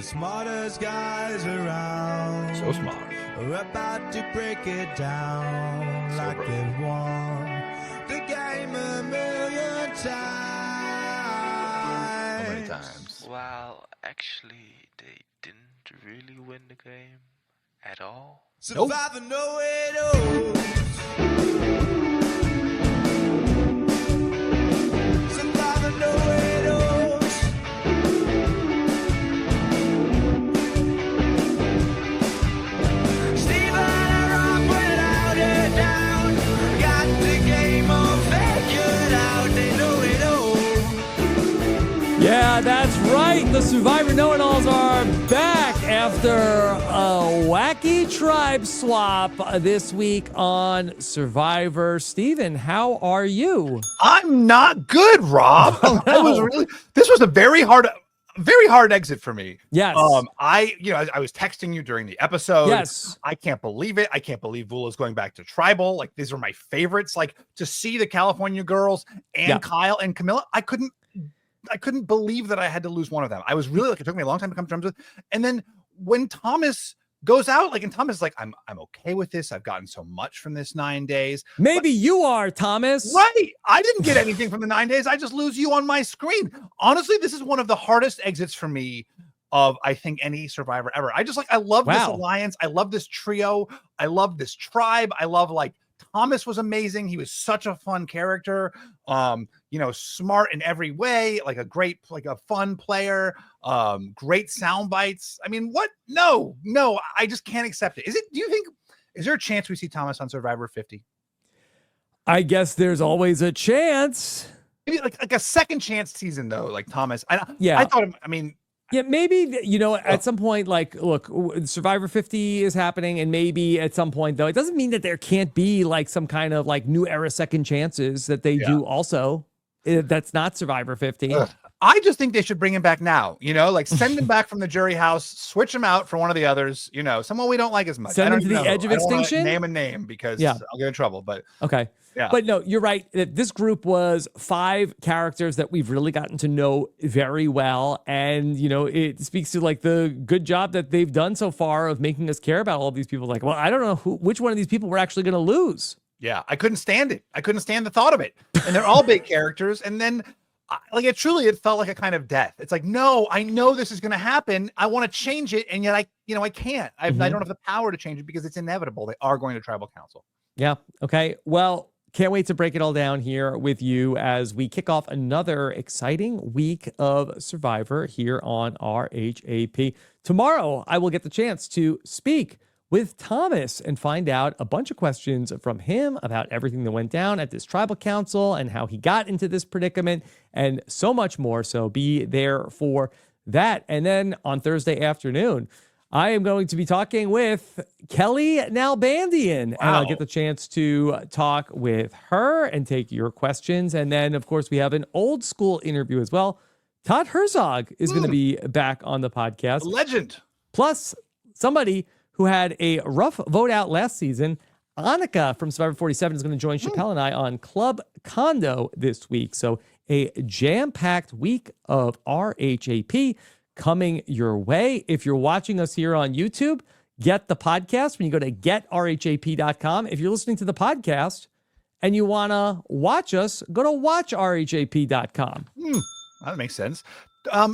smartest guys around. So smart. We're about to break it down So like brilliant. they won the game a million times. How many times? Well, actually, they didn't really win the game at all. Survivor know it all. Survivor know it all. Steve and Rob without a doubt got the game all figured out. They know it all. Yeah, that's right. The Survivor Know-It-Alls are back after a wacky tribe swap this week on Survivor. Steven, how are you? I'm not good, Rob. This was a very hard exit for me. Yes. I was texting you during the episode. Yes. I can't believe it. I can't believe Vula's going back to tribal. Like, these are my favorites. Like, to see the California girls and Kyle and Kamilla, I couldn't believe that I had to lose one of them. I was really like, it took me a long time to come to terms with. And then when Thomas goes out, like, and Thomas is like, I'm okay with this. I've gotten so much from this 9 days. Maybe you are, Thomas. Right. I didn't get anything from the 9 days. I just lose you on my screen. Honestly, this is one of the hardest exits for me of, I think, any Survivor ever. I love this alliance. I love this trio. I love this tribe. I love, like, Thomas was amazing. He was such a fun character. Smart in every way, like a fun player, great sound bites. I mean, what? No, I just can't accept it. Is there a chance we see Thomas on Survivor 50? I guess there's always a chance. Maybe like a second chance season though, like Thomas. I thought, yeah, maybe, at some point, like, look, Survivor 50 is happening, and maybe at some point, though, it doesn't mean that there can't be, like, some kind of, like, new era second chances that they do also. That's not Survivor 50. I just think they should bring him back now, like send him back from the jury house, switch him out for one of the others, someone we don't like as much. Send him to the edge of extinction? Name a name because I'll get in trouble, but okay. Yeah. But no, you're right. This group was 5 characters that we've really gotten to know very well. And, it speaks to, like, the good job that they've done so far of making us care about all these people. Like, well, I don't know which one of these people we're actually going to lose. Yeah, I couldn't stand it. I couldn't stand the thought of it. And they're all big characters. And then, it felt like a kind of death. It's like, no, I know this is going to happen. I want to change it. And yet I can't. I don't have the power to change it because it's inevitable. They are going to tribal council. Yeah. Okay. Well, can't wait to break it all down here with you as we kick off another exciting week of Survivor here on RHAP. Tomorrow, I will get the chance to speak with Thomas and find out a bunch of questions from him about everything that went down at this tribal council and how he got into this predicament and so much more. So be there for that. And then on Thursday afternoon, I am going to be talking with Kelly Nalbandian, and I'll get the chance to talk with her and take your questions. And then, of course, we have an old school interview as well. Todd Herzog is going to be back on the podcast. A legend. Plus, somebody who had a rough vote out last season, Annika from Survivor 47, is going to join Chappelle and I on Club Condo this week. So a jam-packed week of RHAP coming your way. If you're watching us here on YouTube, get the podcast when you go to getrhap.com. If you're listening to the podcast and you want to watch us, go to watchrhap.com. That makes sense.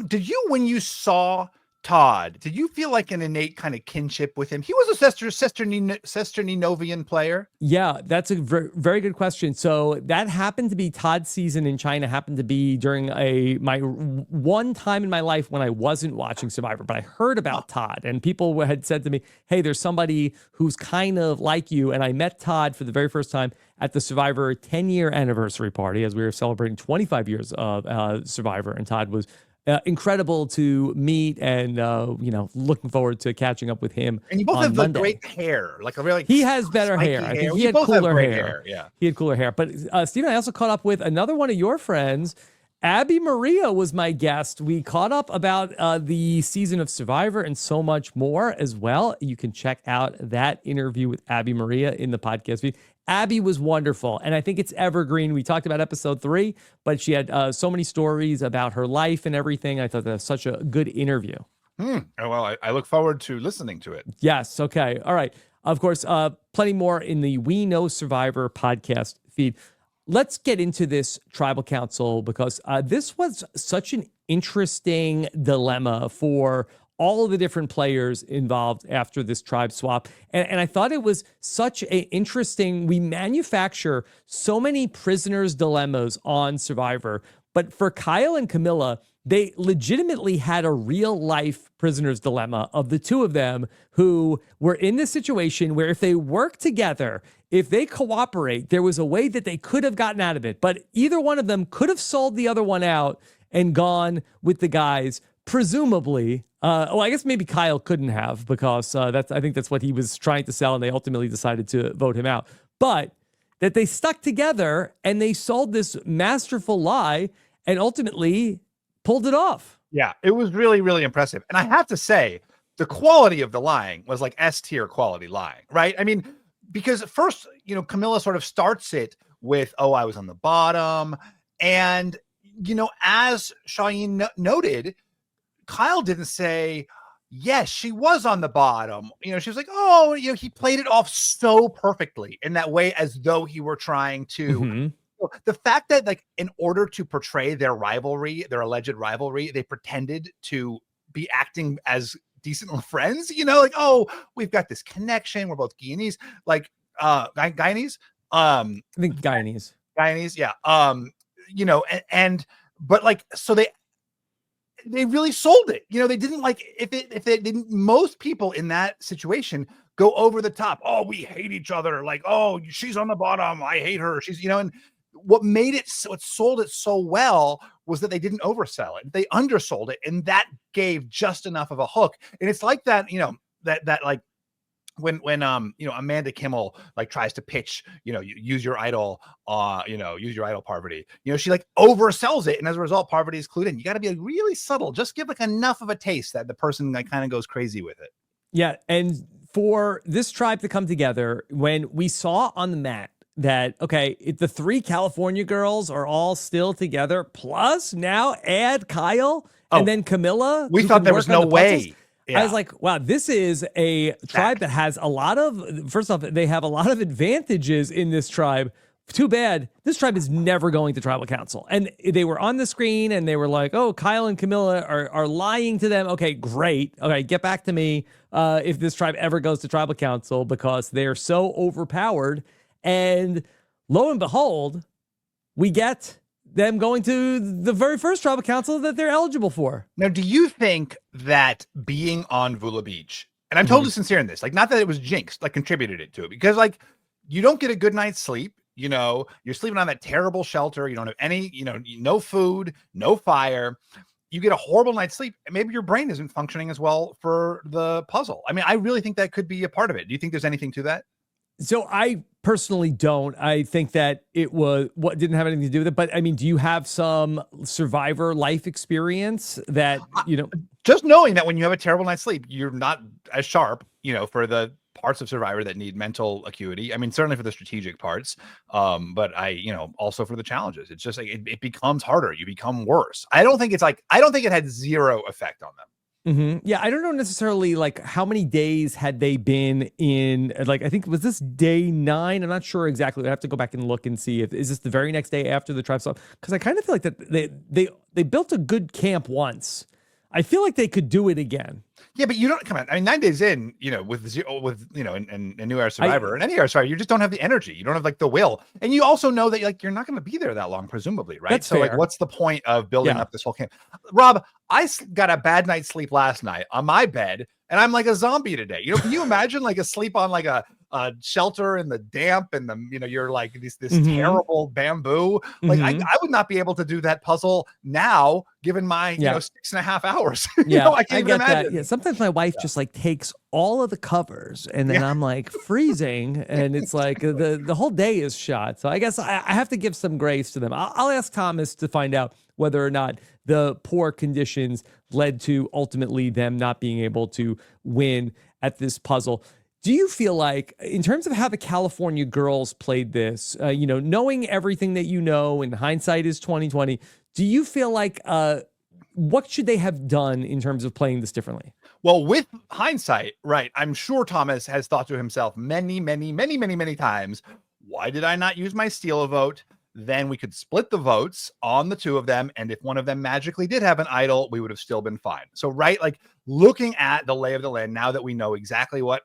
Did you, when you saw Todd, did you feel like an innate kind of kinship with him? He was a Cesterninovian player. Yeah, that's a very good question. So that happened to be Todd's season in China, happened to be during my one time in my life when I wasn't watching Survivor, but I heard about Todd, and people had said to me, hey, there's somebody who's kind of like you. And I met Todd for the very first time at the Survivor 10-year anniversary party as we were celebrating 25 years of Survivor. And Todd was incredible to meet, and looking forward to catching up with him. And you both have like great hair, like a really he has better hair. I think he had cooler hair. Yeah, he had cooler hair. But Steven, I also caught up with another one of your friends. Abby Maria was my guest. We caught up about the season of Survivor and so much more as well. You can check out that interview with Abby Maria in the podcast feed. Abby was wonderful, and I think it's evergreen. We talked about episode 3, but she had so many stories about her life and everything. I thought that was such a good interview. Oh, well, I look forward to listening to it. Yes. Okay. All right. Of course, plenty more in the We Know Survivor podcast feed. Let's get into this tribal council because this was such an interesting dilemma for all of the different players involved after this tribe swap. And I thought it was such an interesting, we manufacture so many prisoners' dilemmas on Survivor, but for Kyle and Kamilla, they legitimately had a real life prisoner's dilemma of the two of them who were in this situation where if they work together, if they cooperate, there was a way that they could have gotten out of it. But either one of them could have sold the other one out and gone with the guys, presumably. I guess maybe Kyle couldn't have because I think that's what he was trying to sell, and they ultimately decided to vote him out. But that they stuck together and they sold this masterful lie and ultimately pulled it off. Yeah, it was really, really impressive. And I have to say, the quality of the lying was like S-tier quality lying, right? I mean, because at first, Kamilla sort of starts it with, oh, I was on the bottom. And, as Cheyenne noted, Kyle didn't say, yes, she was on the bottom. She was like, oh, he played it off so perfectly in that way, as though he were trying to. The fact that, like, in order to portray their rivalry, their alleged rivalry, they pretended to be acting as decent friends, like, oh, we've got this connection. We're both Guyanese, like, Guyanese. I think Guyanese. Guyanese, yeah. But like, so they really sold it. They didn't like if they didn't. Most people in that situation go over the top. Oh, we hate each other. Like, oh, she's on the bottom. I hate her. She's, and what sold it so well was that they didn't oversell it. They undersold it, and that gave just enough of a hook. And it's like that, that like when Amanda Kimmel like tries to pitch, use your idol, use your idol Parvati. She like oversells it, and as a result, Parvati is clued in. You got to be like, really subtle. Just give like enough of a taste that the person like kind of goes crazy with it. Yeah, and for this tribe to come together, when we saw on the mat that, okay, if the three California girls are all still together, plus now add Kyle and then Kamilla. We thought there was no way. Yeah. I was like, wow, this is a tribe that has a lot of, first off, they have a lot of advantages in this tribe. Too bad. This tribe is never going to tribal council. And they were on the screen and they were like, oh, Kyle and Kamilla are lying to them. Okay, great. Okay, get back to me if this tribe ever goes to tribal council because they're so overpowered. And lo and behold, we get them going to the very first tribal council that they're eligible for. Now, do you think that being on Vula Beach, and I'm totally sincere in this, like, not that it was jinxed, like contributed to it, because like you don't get a good night's sleep, you're sleeping on that terrible shelter, you don't have any, no food, no fire, you get a horrible night's sleep, and maybe your brain isn't functioning as well for the puzzle. I mean, I really think that could be a part of it. Do you think there's anything to that? So I personally don't. I think that it was what didn't have anything to do with it. But I mean, do you have some Survivor life experience that, just knowing that when you have a terrible night's sleep, you're not as sharp, for the parts of Survivor that need mental acuity. I mean, certainly for the strategic parts. But also for the challenges. It's just like it becomes harder. You become worse. I don't think it had zero effect on them. Yeah, I don't know necessarily like how many days had they been in, like, I think was this day 9? I'm not sure exactly. I have to go back and look and see is this the very next day after the tribe swap? Because I kind of feel like that they built a good camp once. I feel like they could do it again. Yeah, but you don't come on. I mean, 9 days in, with in New Era Survivor and any Era Survivor, you just don't have the energy. You don't have like the will, and you also know that like you're not going to be there that long, presumably, right? That's so fair. Like, what's the point of building up this whole camp? Rob, I got a bad night's sleep last night on my bed, and I'm like a zombie today. Can you imagine like a sleep on like a shelter in the damp and the you're like this terrible bamboo? Like I would not be able to do that puzzle now, given my 6.5 hours. I can't even imagine. That. Yeah, sometimes my wife just like takes all of the covers, and then I'm like freezing, and it's like the whole day is shot. So I guess I have to give some grace to them. I'll ask Thomas to find out whether or not the poor conditions led to ultimately them not being able to win at this puzzle. Do you feel like, in terms of how the California girls played this, knowing everything that and hindsight is 2020, do you feel like what should they have done in terms of playing this differently? Well, with hindsight, right, I'm sure Thomas has thought to himself many, many, many, many, many times, why did I not use my steal a vote? Then we could split the votes on the two of them. And if one of them magically did have an idol, we would have still been fine. So, right, like looking at the lay of the land, now that we know exactly what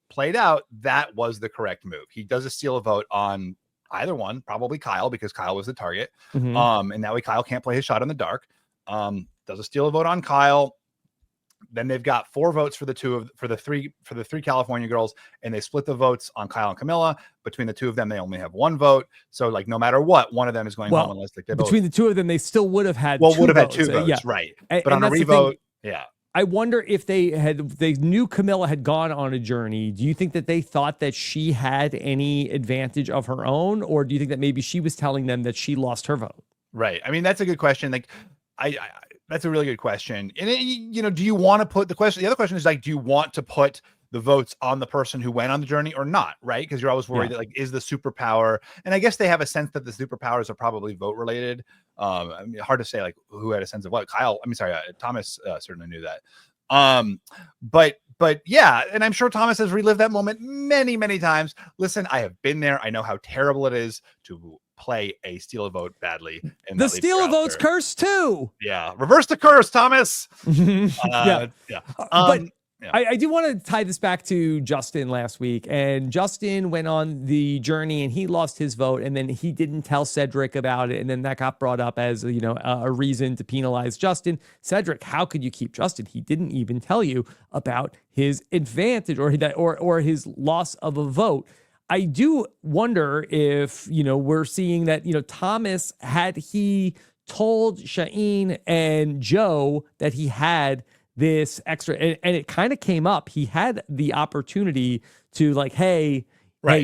played out, that was the correct move. He does a steal a vote on either one, probably Kyle, because Kyle was the target. Mm-hmm. And that way Kyle can't play his shot in the dark. Does a steal a vote on Kyle. Then they've got 4 votes for the three California girls, and they split the votes on Kyle and Kamilla. Between the two of them, they only have 1 vote. So, like, no matter what, one of them is going home unless they between the two of them, they still would have had would have had votes. 2 votes, yeah. right? And, but on a revote, yeah. I wonder if they knew Kamilla had gone on a journey. Do you think that they thought that she had any advantage of her own, or do you think that maybe she was telling them that she lost her vote? Right. I mean, that's a good question. Like, I that's a really good question. And do you want to put the other question is like, do you want to put the votes on the person who went on the journey or not? Right. Because you're always worried that, like, is the superpower, and I guess they have a sense that the superpowers are probably vote related. I mean, hard to say like who had a sense of what. Thomas certainly knew that. But yeah, and I'm sure Thomas has relived that moment many, many times. Listen, I have been there. I know how terrible it is to play a steal a vote badly. And the steal a vote's curse too. Yeah. Reverse the curse, Thomas. Yeah. But yeah. I do want to tie this back to Justin last week. And Justin went on the journey and he lost his vote. And then he didn't tell Cedrek about it. And then that got brought up as, a reason to penalize Justin. Cedrek, how could you keep Justin? He didn't even tell you about his advantage or his loss of a vote. I do wonder if, we're seeing that, Thomas, had he told Shaheen and Joe that he had this extra, and it kind of came up, he had the opportunity to like, hey,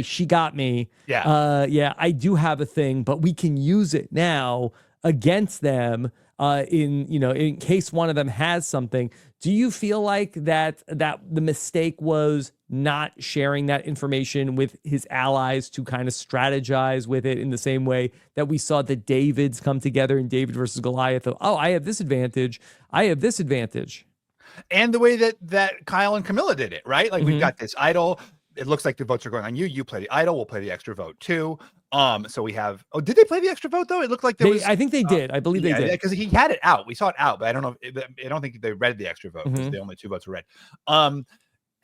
she got me. Yeah. I do have a thing, but we can use it now against them in case one of them has something. Do you feel like that the mistake was not sharing that information with his allies to kind of strategize with it in the same way that we saw the Davids come together in David versus Goliath of, I have this advantage. I have this advantage. And the way that Kyle and Kamilla did it, right? Like, we've got this idol. It looks like the votes are going on you. You play the idol. We'll play the extra vote too. So we have. Oh, did they play the extra vote though? It looked like I think they did. I believe they did, because he had it out. We saw it out, but I don't know. I don't think they read the extra vote because the only 2 votes were read. And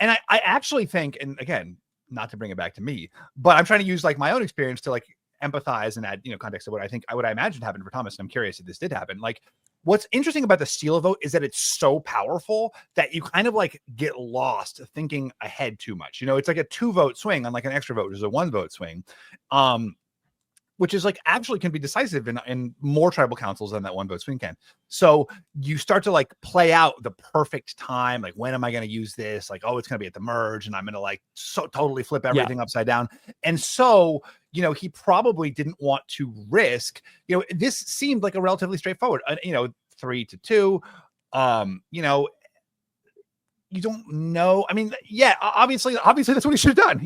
I actually think, and again, not to bring it back to me, but I'm trying to use like my own experience to like empathize and add context to what I imagine happened for Thomas. And I'm curious if this did happen. Like, what's interesting about the steal a vote is that it's so powerful that you kind of like get lost thinking ahead too much. It's like a 2 vote swing on like an extra vote, which is a 1 vote swing, which is like actually can be decisive in more tribal councils than that 1 vote swing can. So you start to like play out the perfect time. Like, when am I going to use this? Like, it's going to be at the merge and I'm going to like so totally flip everything upside down. And so, he probably didn't want to risk, this seemed like a relatively straightforward, 3-2, you don't know. I mean, yeah, obviously that's what he should have done,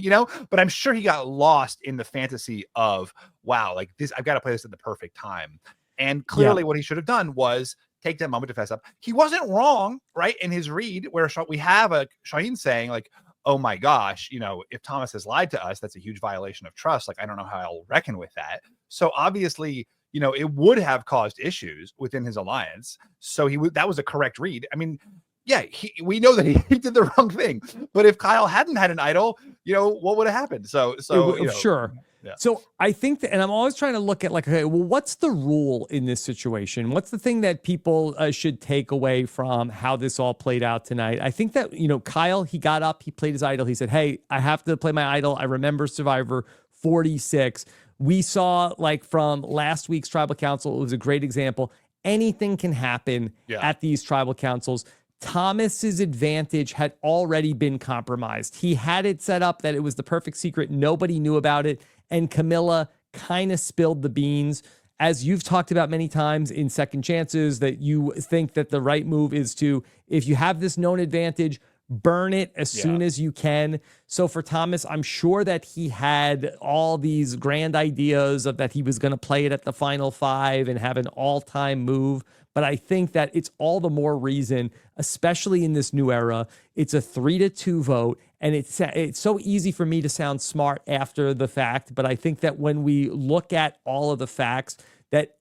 but I'm sure he got lost in the fantasy of, wow, like this, I've got to play this at the perfect time. And clearly what he should have done was take that moment to fess up. He wasn't wrong, right? In his read, where we have a Shaheen saying like, oh my gosh, if Thomas has lied to us, that's a huge violation of trust. Like, I don't know how I'll reckon with that. So obviously, it would have caused issues within his alliance. So that was a correct read. I mean, yeah, we know that he did the wrong thing, but if Kyle hadn't had an idol, what would have happened? So sure. Yeah. So I think that, and I'm always trying to look at like, okay, well, what's the rule in this situation? What's the thing that people should take away from how this all played out tonight? I think that, Kyle, he got up, he played his idol. He said, hey, I have to play my idol. I remember Survivor 46. We saw like from last week's tribal council, it was a great example. Anything can happen at these tribal councils. Thomas's advantage had already been compromised. He had it set up that it was the perfect secret. Nobody knew about it. And Kamilla kind of spilled the beans. As you've talked about many times in Second Chances, that you think that the right move is to, if you have this known advantage, burn it as soon as you can. So for Thomas, I'm sure that he had all these grand ideas of that he was going to play it at the final 5 and have an all-time move. But I think that it's all the more reason, especially in this new era, it's a 3-2 vote. And it's so easy for me to sound smart after the fact. But I think that when we look at all of the facts, that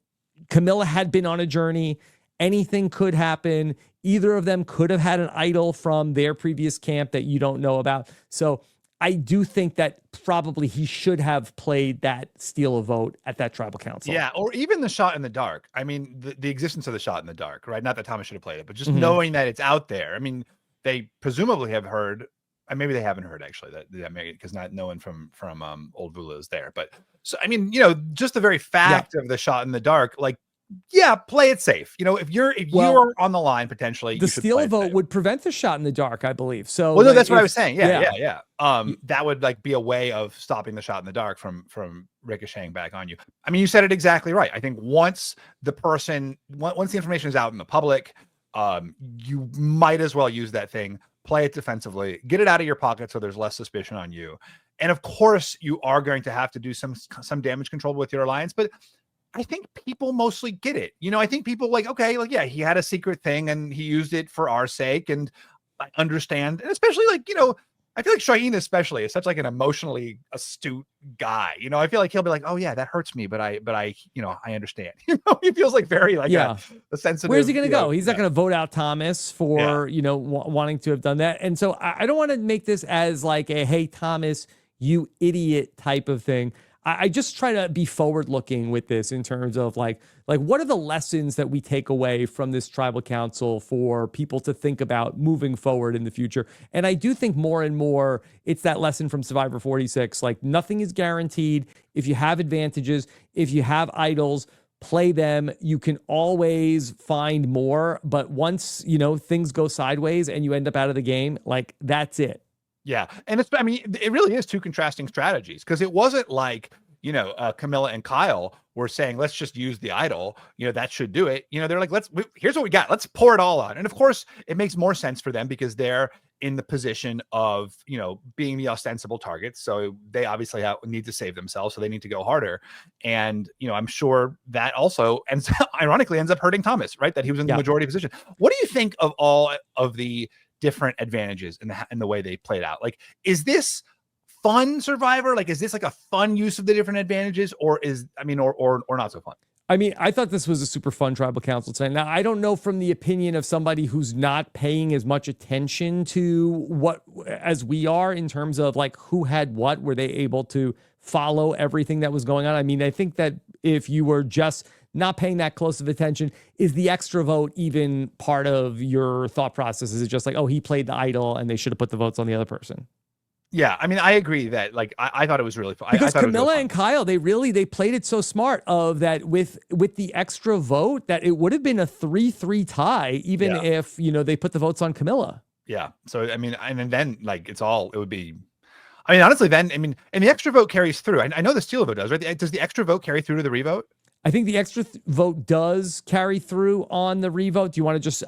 Kamilla had been on a journey, anything could happen. Either of them could have had an idol from their previous camp that you don't know about. So I do think that probably he should have played that steal a vote at that tribal council. Yeah, or even the shot in the dark. I mean, the existence of the shot in the dark, right? Not that Thomas should have played it, but just knowing that it's out there. I mean, they presumably have heard, and maybe they haven't heard actually that because not no one from old Vula is there. But so I mean, just the very fact of the shot in the dark, like, yeah, play it safe. If you're on the line potentially, the steal vote would prevent the shot in the dark, I believe. So no, that's what I was saying. Yeah. That would like be a way of stopping the shot in the dark from ricocheting back on you. I mean, you said it exactly right. I think once the information is out in the public, you might as well use that thing, play it defensively, get it out of your pocket so there's less suspicion on you. And of course, you are going to have to do some damage control with your alliance, but I think people mostly get it. I think people he had a secret thing and he used it for our sake. And I understand. And especially I feel like Shaheen especially is such like an emotionally astute guy. I feel like he'll be like, oh yeah, that hurts me. But I understand. He feels like very a sensitive. Where's he going to go? He's not going to vote out Thomas for, wanting to have done that. And so I don't want to make this as like a, hey, Thomas, you idiot type of thing. I just try to be forward looking with this in terms of like what are the lessons that we take away from this tribal council for people to think about moving forward in the future. And I do think more and more it's that lesson from Survivor 46, like nothing is guaranteed. If you have advantages, if you have idols, play them. You can always find more. But once, things go sideways and you end up out of the game, like that's it. Yeah. And it really is two contrasting strategies because it wasn't like, Kamilla and Kyle were saying, let's just use the idol, that should do it. They're like, here's what we got. Let's pour it all on. And of course it makes more sense for them because they're in the position of, being the ostensible targets. So they obviously need to save themselves. So they need to go harder. And, I'm sure that also ironically ends up hurting Thomas, right? That he was in the majority position. What do you think of all of the different advantages in the way they played out? Like, is this fun Survivor? Like, is this like a fun use of the different advantages or not so fun? I mean, I thought this was a super fun tribal council tonight. Now, I don't know from the opinion of somebody who's not paying as much attention to what as we are in terms of like who had what, were they able to follow everything that was going on? I mean, I think that if you were just not paying that close of attention, is the extra vote even part of your thought process? Is it just like, oh, he played the idol and they should have put the votes on the other person? Yeah, I mean, I agree that like I thought it was really fun. Because I Kamilla and Kyle, they played it so smart of that with the extra vote that it would have been a 3-3 tie, even if they put the votes on Kamilla. Yeah. So I mean, and then like it would be. I mean, honestly, and the extra vote carries through. I know the steal vote does, right? Does the extra vote carry through to the revote? I think the extra vote does carry through on the revote. Do you want to just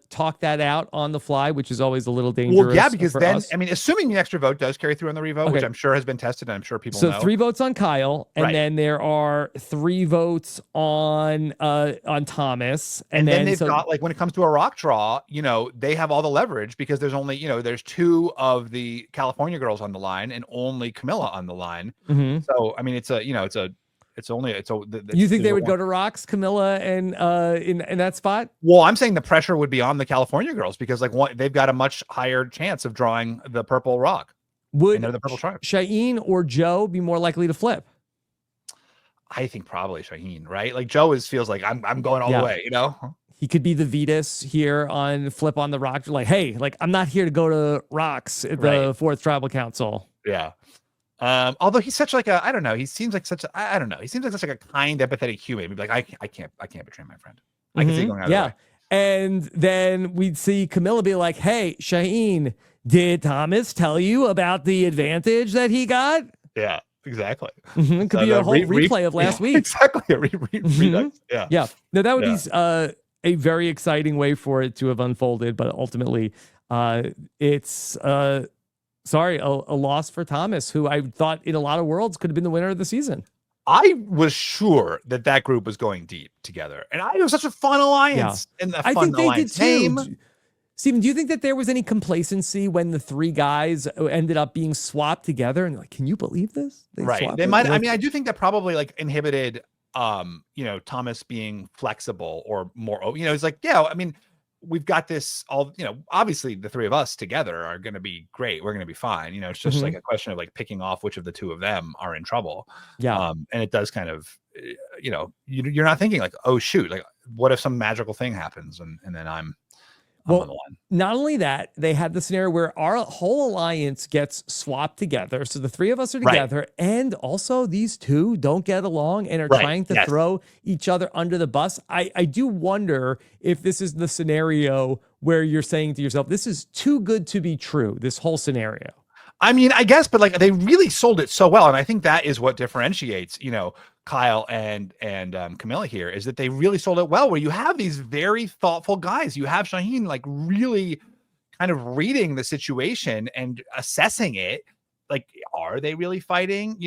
talk that out on the fly, which is always a little dangerous? Well, yeah, because then, us? I mean, assuming the extra vote does carry through on the revote, which I'm sure has been tested and I'm sure people know. So 3 votes on Kyle, and then there are 3 votes on Thomas. And then they've got, like, when it comes to a rock draw, they have all the leverage because there's only, there's 2 of the California girls on the line and only Kamilla on the line. Mm-hmm. So, I mean, you think they would go to rocks, Kamilla, and in that spot? Well, I'm saying the pressure would be on the California girls because they've got a much higher chance of drawing the purple rock. Would they're the purple tribe. Shaheen or Joe be more likely to flip? I think probably Shaheen, right? Like Joe feels like I'm going all the way, He could be the Vetus here on flip on the rock. Like, hey, like I'm not here to go to rocks at the 4th tribal council. Yeah. Although he's such like I don't know. He seems like such I don't know. He seems like such like a kind, empathetic human. He'd be like, I can't betray my friend. I can see going out of the way. And then we'd see Kamilla be like, hey, Shaheen, did Thomas tell you about the advantage that he got? Yeah, exactly. It could be a whole replay of last week. Exactly. Redux. Yeah. Yeah. No, that would be a very exciting way for it to have unfolded, but ultimately It's sorry, a loss for Thomas, who I thought in a lot of worlds could have been the winner of the season. I was sure that group was going deep together, and it was such a fun alliance. And I think they did too. Steven, do you think that there was any complacency when the three guys ended up being swapped together? And like, can you believe this? They might. I mean, I do think that probably like inhibited, Thomas being flexible or more. It's like, yeah, I mean, we've got this all. Obviously, the three of us together are going to be great. We're going to be fine. It's just like a question of like picking off which of the two of them are in trouble. Yeah. And it does kind of, you're not thinking like, oh shoot, like what if some magical thing happens and then I'm on the line. Not only that, they had the scenario where our whole alliance gets swapped together. So the three of us are together, and also these two don't get along and are trying to throw each other under the bus. I do wonder if this is the scenario where you're saying to yourself, this is too good to be true, this whole scenario. I mean, I guess, but like they really sold it so well. And I think that is what differentiates, Kyle and Kamilla here, is that they really sold it well, where you have these very thoughtful guys. You have Shaheen like really kind of reading the situation and assessing it. Like, are they really fighting,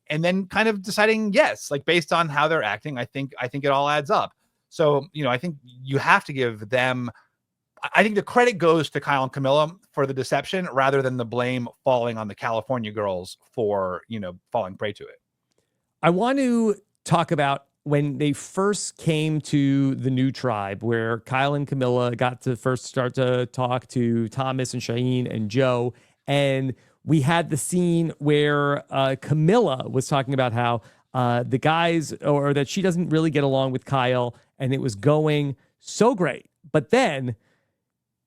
and then kind of deciding, yes, like based on how they're acting, I think it all adds up. So, I think you have to give them, I think the credit goes to Kyle and Kamilla for the deception rather than the blame falling on the California girls for, falling prey to it. I want to talk about when they first came to the new tribe, where Kyle and Kamilla got to first start to talk to Thomas and Shaheen and Joe. And we had the scene where Kamilla was talking about how the guys, or that she doesn't really get along with Kyle, and it was going so great. But then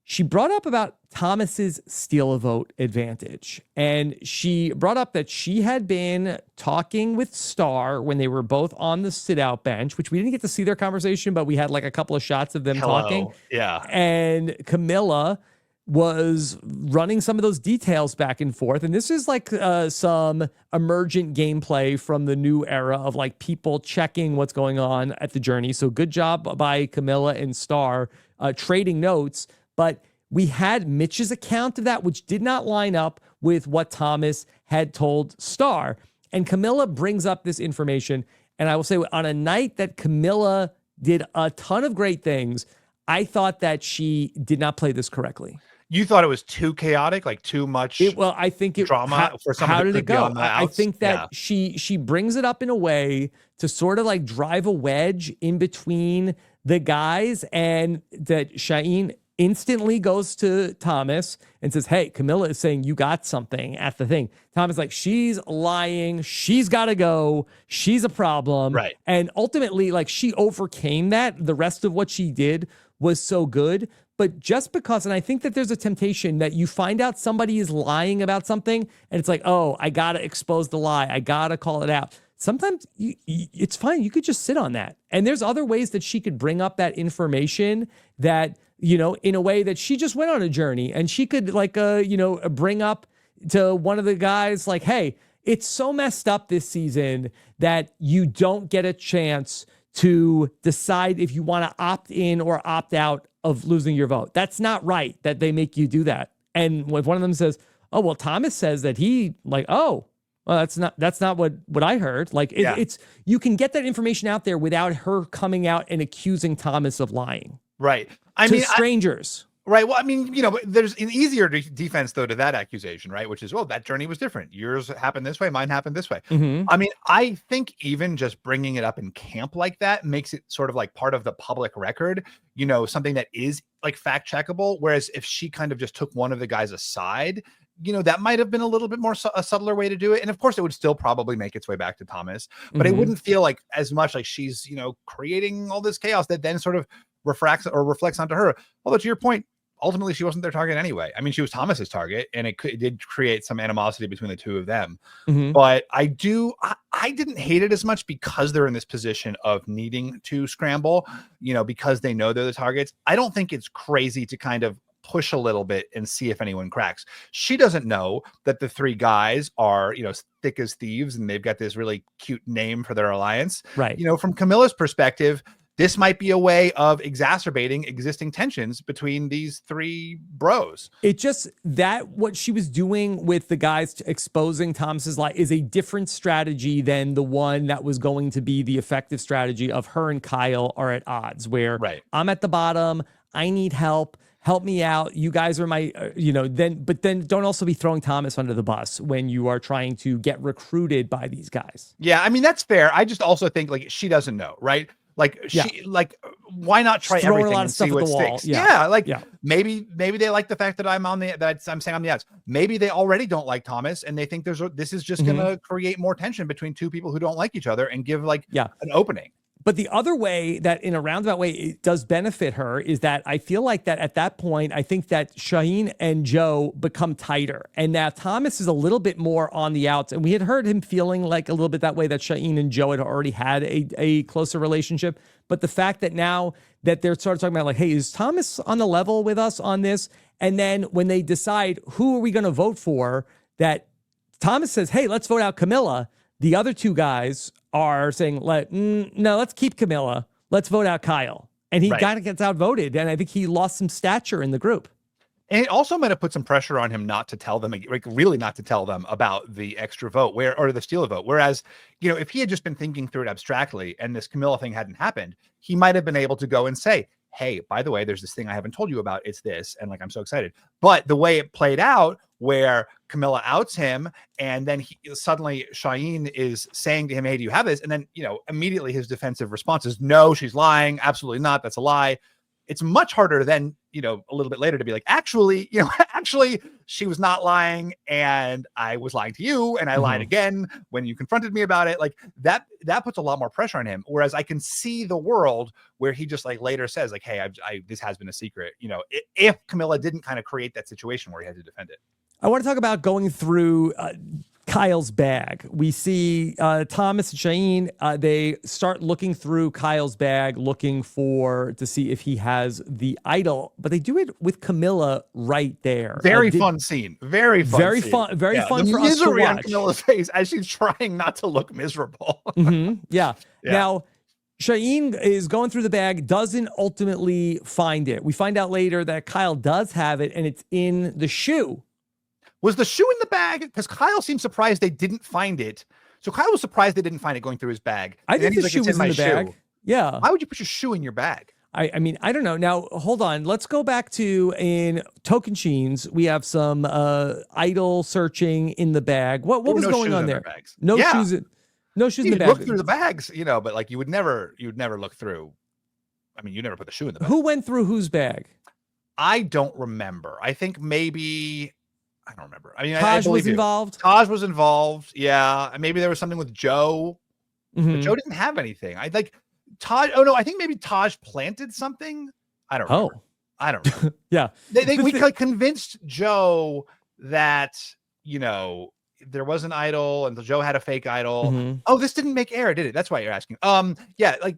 she brought up about Thomas's steal a vote advantage. And she brought up that she had been talking with Star when they were both on the sit out bench, which we didn't get to see their conversation, but we had like a couple of shots of them talking. Yeah. And Kamilla was running some of those details back and forth. And this is like some emergent gameplay from the new era of like people checking what's going on at the journey. So good job by Kamilla and Star trading notes. But we had Mitch's account of that, which did not line up with what Thomas had told Star. And Kamilla brings up this information. And I will say, on a night that Kamilla did a ton of great things, I thought that she did not play this correctly. You thought it was too chaotic, like too much I think it drama for someone. How did it go? I think that she brings it up in a way to sort of like drive a wedge in between the guys, and that Shaheen instantly goes to Thomas and says, hey, Kamilla is saying you got something at the thing. Thomas is like, she's lying. She's got to go. She's a problem. Right. And ultimately, like, she overcame that. The rest of what she did was so good. But just because, and I think that there's a temptation that you find out somebody is lying about something and it's like, oh, I got to expose the lie. I got to call it out. Sometimes it's fine. You could just sit on that. And there's other ways that she could bring up that information that, in a way that she just went on a journey, and she could like, bring up to one of the guys like, hey, it's so messed up this season that you don't get a chance to decide if you want to opt in or opt out of losing your vote. That's not right that they make you do that. And if one of them says, oh, well, Thomas says that he like, oh, well, that's not what I heard. Like it's, you can get that information out there without her coming out and accusing Thomas of lying. Right. Strangers. Right. Well, I mean, there's an easier defense, though, to that accusation, right? Which is, well, that journey was different. Yours happened this way. Mine happened this way. Mm-hmm. I mean, I think even just bringing it up in camp like that makes it sort of like part of the public record, something that is like fact checkable. Whereas if she kind of just took one of the guys aside, that might have been a little bit more a subtler way to do it. And of course, it would still probably make its way back to Thomas, but it wouldn't feel like as much like she's, creating all this chaos that then sort of reflects onto her. Although to your point, ultimately she wasn't their target anyway. I mean, she was Thomas's target, and it did create some animosity between the two of them. Mm-hmm. But I didn't hate it as much because they're in this position of needing to scramble, because they know they're the targets. I don't think it's crazy to kind of push a little bit and see if anyone cracks. She doesn't know that the three guys are, thick as thieves, and they've got this really cute name for their alliance. Right. From Kamilla's perspective, this might be a way of exacerbating existing tensions between these three bros. It just that what she was doing with the guys exposing Thomas's lie is a different strategy than the one that was going to be the effective strategy of her and Kyle are at odds, where I'm at the bottom, I need help. Help me out. You guys are my, but then don't also be throwing Thomas under the bus when you are trying to get recruited by these guys. Yeah, I mean, that's fair. I just also think like she doesn't know, right? Like why not try everything and see what sticks? Maybe they like the fact that I'm saying I'm the outs. Maybe they already don't like Thomas and they think this is just gonna create more tension between two people who don't like each other and give an opening. But the other way that in a roundabout way it does benefit her is that I feel like that at that point, I think that Shaheen and Joe become tighter. And now Thomas is a little bit more on the outs. And we had heard him feeling like a little bit that way, that Shaheen and Joe had already had a closer relationship. But the fact that now that they're sort of talking about like, hey, is Thomas on the level with us on this? And then when they decide who are we going to vote for, that Thomas says, hey, let's vote out Kamilla. The other two guys are saying, no, let's keep Kamilla. Let's vote out Kyle. And he kind of gets outvoted. And I think he lost some stature in the group. And it also might have put some pressure on him not to tell them, like really not to tell them about the extra vote or the steal vote. Whereas, if he had just been thinking through it abstractly and this Kamilla thing hadn't happened, he might have been able to go and say, hey, by the way, there's this thing I haven't told you about. It's this. And like, I'm so excited. But the way it played out where Kamilla outs him and then suddenly Shaheen is saying to him, hey, do you have this? And then, immediately his defensive response is, no, she's lying. Absolutely not. That's a lie. It's much harder than, a little bit later to be like, actually, she was not lying and I was lying to you and I lied again when you confronted me about it. Like that puts a lot more pressure on him. Whereas I can see the world where he just like later says like, hey, this has been a secret, if Kamilla didn't kind of create that situation where he had to defend it. I want to talk about going through Kyle's bag. We see Thomas and Shaheen, they start looking through Kyle's bag, looking to see if he has the idol, but they do it with Kamilla right there. Very fun scene. Very fun. Very scene. Fun. Very fun for us to watch. On Kamilla's face as she's trying not to look miserable. Yeah. Now, Shaheen is going through the bag, doesn't ultimately find it. We find out later that Kyle does have it, and it's in the shoe. Was the shoe in the bag? Because Kyle seemed surprised they didn't find it. So Kyle was surprised they didn't find it going through his bag. I think the shoe was in the bag. Yeah. Why would you put your shoe in your bag? I mean, I don't know. Now, hold on. Let's go back to in Token Sheens. We have some idol searching in the bag. What was going on there? No shoes. No shoes in the bag. Look through the bags, but like you would never look through. I mean, you never put the shoe in the bag. Who went through whose bag? I don't remember. I think maybe. I don't remember. I mean, Taj was involved. Taj was involved. Yeah. Maybe there was something with Joe. But Joe didn't have anything. I think Taj. Oh no, I think maybe Taj planted something. I don't remember. I don't remember. Yeah. We convinced Joe that, there was an idol and Joe had a fake idol. Oh, this didn't make air, did it? That's why you're asking. Yeah, like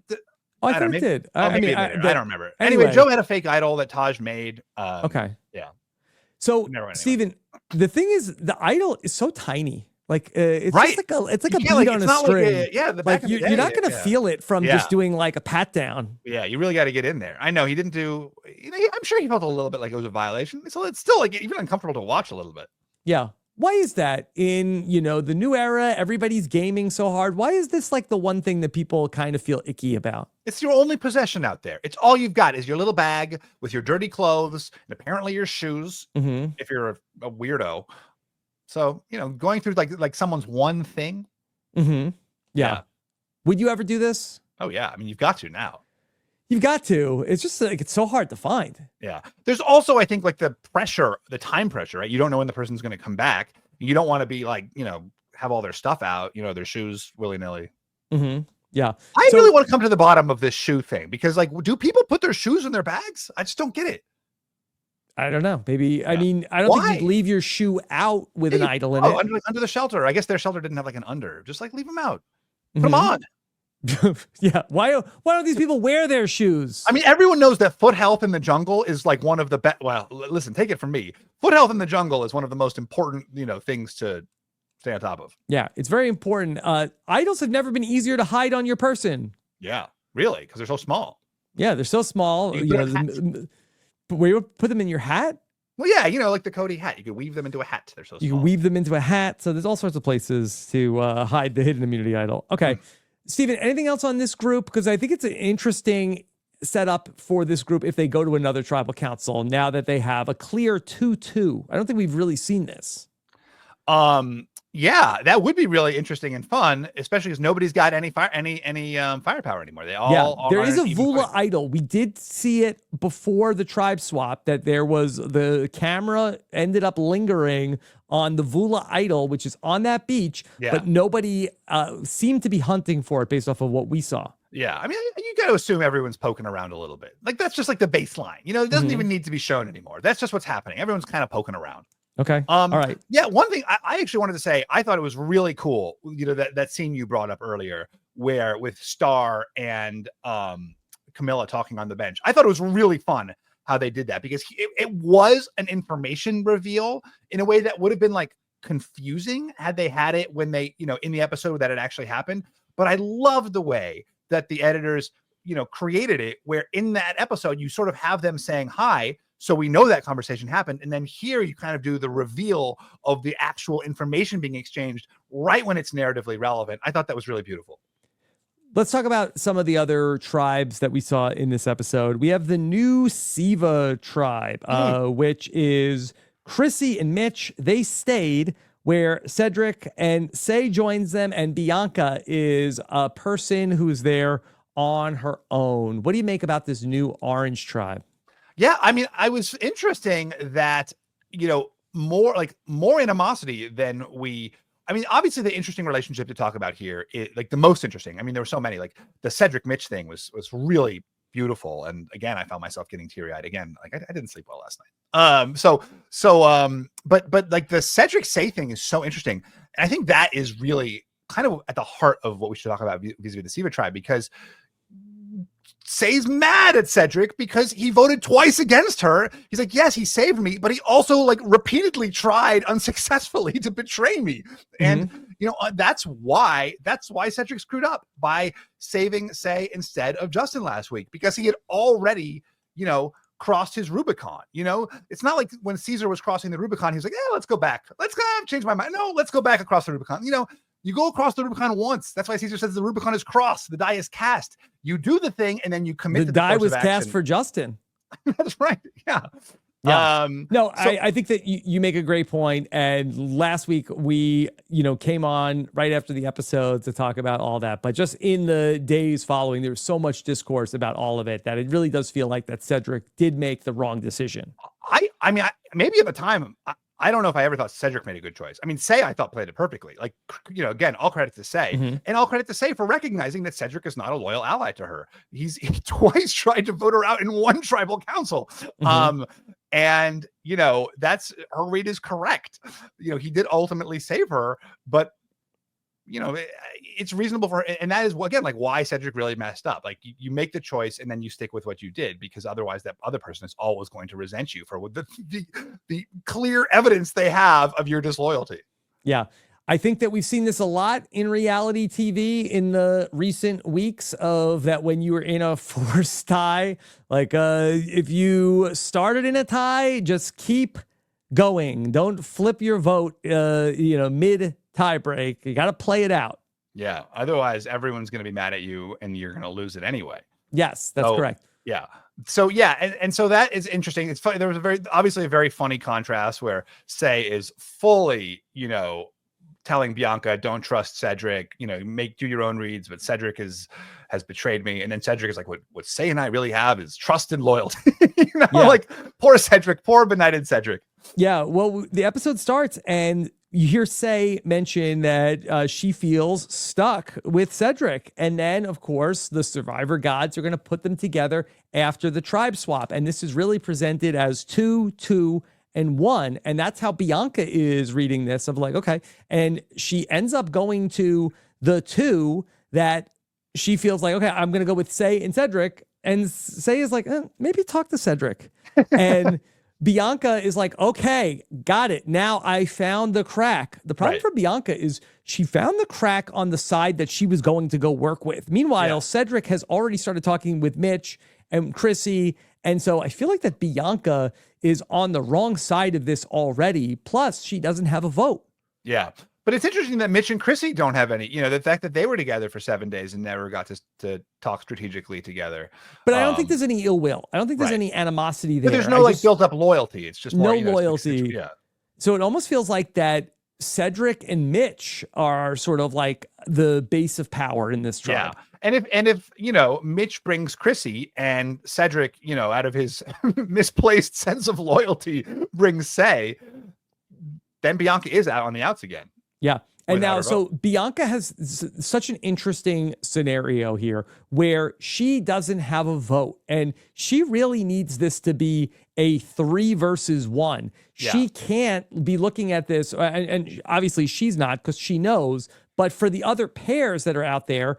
I think it did. I don't remember. Anyway, Joe had a fake idol that Taj made. Okay. Yeah. So, Steven, the thing is, the idol is so tiny. Like it's just like a bead on a string. You're not going to feel it from just doing like a pat down. Yeah, you really got to get in there. I know he didn't do. I'm sure he felt a little bit like it was a violation. So it's still like even uncomfortable to watch a little bit. Yeah. Why is that in the new era? Everybody's gaming so hard. Why is this like the one thing that people kind of feel icky about? It's your only possession out there. It's all you've got is your little bag with your dirty clothes and apparently your shoes. If you're a weirdo. So, going through like someone's one thing. Yeah. Would you ever do this? Oh, yeah. I mean, you've got to now. You've got to. It's just like it's so hard to find. Yeah. There's also, I think, like the pressure, the time pressure, right? You don't know when the person's going to come back. You don't want to be like, have all their stuff out, their shoes willy-nilly. Yeah. I really want to come to the bottom of this shoe thing because, like, do people put their shoes in their bags? I just don't get it. I don't know. Maybe, I mean, I don't think you'd leave your shoe out with an idol in it. Under the shelter. I guess their shelter didn't have like an under. Just like leave them out. Put them on. Yeah. Why don't these people wear their shoes? I mean, everyone knows that foot health in the jungle is like one of the best. Well, listen, take it from me. Foot health in the jungle is one of the most important, things to stay on top of. Yeah, it's very important. Idols have never been easier to hide on your person. Yeah. Really? Because they're so small. Yeah, they're so small. But where you put them in your hat? Well, yeah, like the Cody hat. You could weave them into a hat. They're so small. You can weave them into a hat. So there's all sorts of places to hide the hidden immunity idol. Okay. Steven, anything else on this group? Because I think it's an interesting setup for this group if they go to another tribal council now that they have a clear 2-2. I don't think we've really seen this. Yeah, that would be really interesting and fun, especially because nobody's got any firepower anymore. They all there are is a even Vula footing. idol. We did see it before the tribe swap that there was the camera ended up lingering on the Vula idol, which is on that beach, but nobody seemed to be hunting for it based off of what we saw. Yeah, I mean, you got to assume everyone's poking around a little bit. Like that's just like the baseline. It doesn't even need to be shown anymore. That's just what's happening. Everyone's kind of poking around. Okay. All right. Yeah. One thing I actually wanted to say, I thought it was really cool. That scene you brought up earlier, where with Star and Kamilla talking on the bench. I thought it was really fun how they did that because it was an information reveal in a way that would have been like confusing had they had it when they, in the episode that it actually happened. But I love the way that the editors, created it, where in that episode you sort of have them saying hi. So we know that conversation happened. And then here you kind of do the reveal of the actual information being exchanged right when it's narratively relevant. I thought that was really beautiful. Let's talk about some of the other tribes that we saw in this episode. We have the new Siva tribe, which is Chrissy and Mitch. They stayed where Cedrek and Say joins them, and Bianca is a person who's there on her own. What do you make about this new orange tribe? Yeah, I mean, I was interesting that, more animosity than obviously the interesting relationship to talk about here is like the most interesting. I mean, there were so many, like the Cedrek Mitch thing was really beautiful. And again, I found myself getting teary eyed again. Like I didn't sleep well last night. But like the Cedrek Say thing is so interesting. And I think that is really kind of at the heart of what we should talk about vis-a-vis the Siva tribe, because Say's mad at Cedrek because he voted twice against her. He's like, yes, he saved me, but he also like repeatedly tried unsuccessfully to betray me. And that's why Cedrek screwed up by saving Say instead of Justin last week, because he had already, crossed his Rubicon. It's not like when Caesar was crossing the Rubicon, he was like, yeah, let's go back. Let's change my mind. No, let's go back across the Rubicon. You go across the Rubicon once. That's why Caesar says the Rubicon is crossed. The die is cast. You do the thing, and then you commit to the die was course of cast action. for Justin. That's right. Yeah. I think that you make a great point. And last week we, came on right after the episode to talk about all that. But just in the days following, there was so much discourse about all of it that it really does feel like that Cedrek did make the wrong decision. I mean, maybe at the time, I don't know if I ever thought Cedrek made a good choice. I mean, Say, I thought played it perfectly. Like, again, all credit to Say, and all credit to Say for recognizing that Cedrek is not a loyal ally to her. He twice tried to vote her out in one tribal council. And, that's her read is correct. He did ultimately save her, but it's reasonable for her. And that is, again, like why Cedrek really messed up. Like you make the choice and then you stick with what you did, because otherwise that other person is always going to resent you for the clear evidence they have of your disloyalty. Yeah. I think that we've seen this a lot in reality TV in the recent weeks, of that when you were in a forced tie, like if you started in a tie, just keep going. Don't flip your vote, mid tie break. You got to play it out. Yeah. Otherwise, everyone's going to be mad at you and you're going to lose it anyway. Yes, that's correct. Yeah. So, yeah. And so that is interesting. It's funny. There was obviously a very funny contrast where Say is fully, telling Bianca, don't trust Cedrek, do your own reads, but Cedrek has betrayed me. And then Cedrek is like, what Say and I really have is trust and loyalty. Like poor Cedrek, poor benighted Cedrek. Yeah. Well, the episode starts and you hear Say mention that she feels stuck with Cedrek. And then, of course, the survivor gods are going to put them together after the tribe swap. And this is really presented as 2-2 and 1. And that's how Bianca is reading this, of like, okay. And she ends up going to the 2 that she feels like, okay, I'm going to go with Say and Cedrek. And Say is like, maybe talk to Cedrek. And Bianca is like, okay, got it. Now I found the crack. The problem for Bianca is she found the crack on the side that she was going to go work with. Meanwhile, Cedric has already started talking with Mitch and Chrissy. And so I feel like that Bianca is on the wrong side of this already. Plus, she doesn't have a vote. Yeah. But it's interesting that Mitch and Chrissy don't have any, the fact that they were together for 7 days and never got to talk strategically together. But I don't think there's any ill will. I don't think there's any animosity there. But there's no built up loyalty. It's just more, no loyalty. Yeah. So it almost feels like that Cedric and Mitch are sort of like the base of power in this tribe. Yeah. And if Mitch brings Chrissy and Cedric, out of his misplaced sense of loyalty brings Say, then Bianca is out on the outs again. Yeah. And now, so Bianca has such an interesting scenario here where she doesn't have a vote and she really needs this to be a 3 versus 1. Yeah. She can't be looking at this. And obviously she's not because she knows. But for the other pairs that are out there,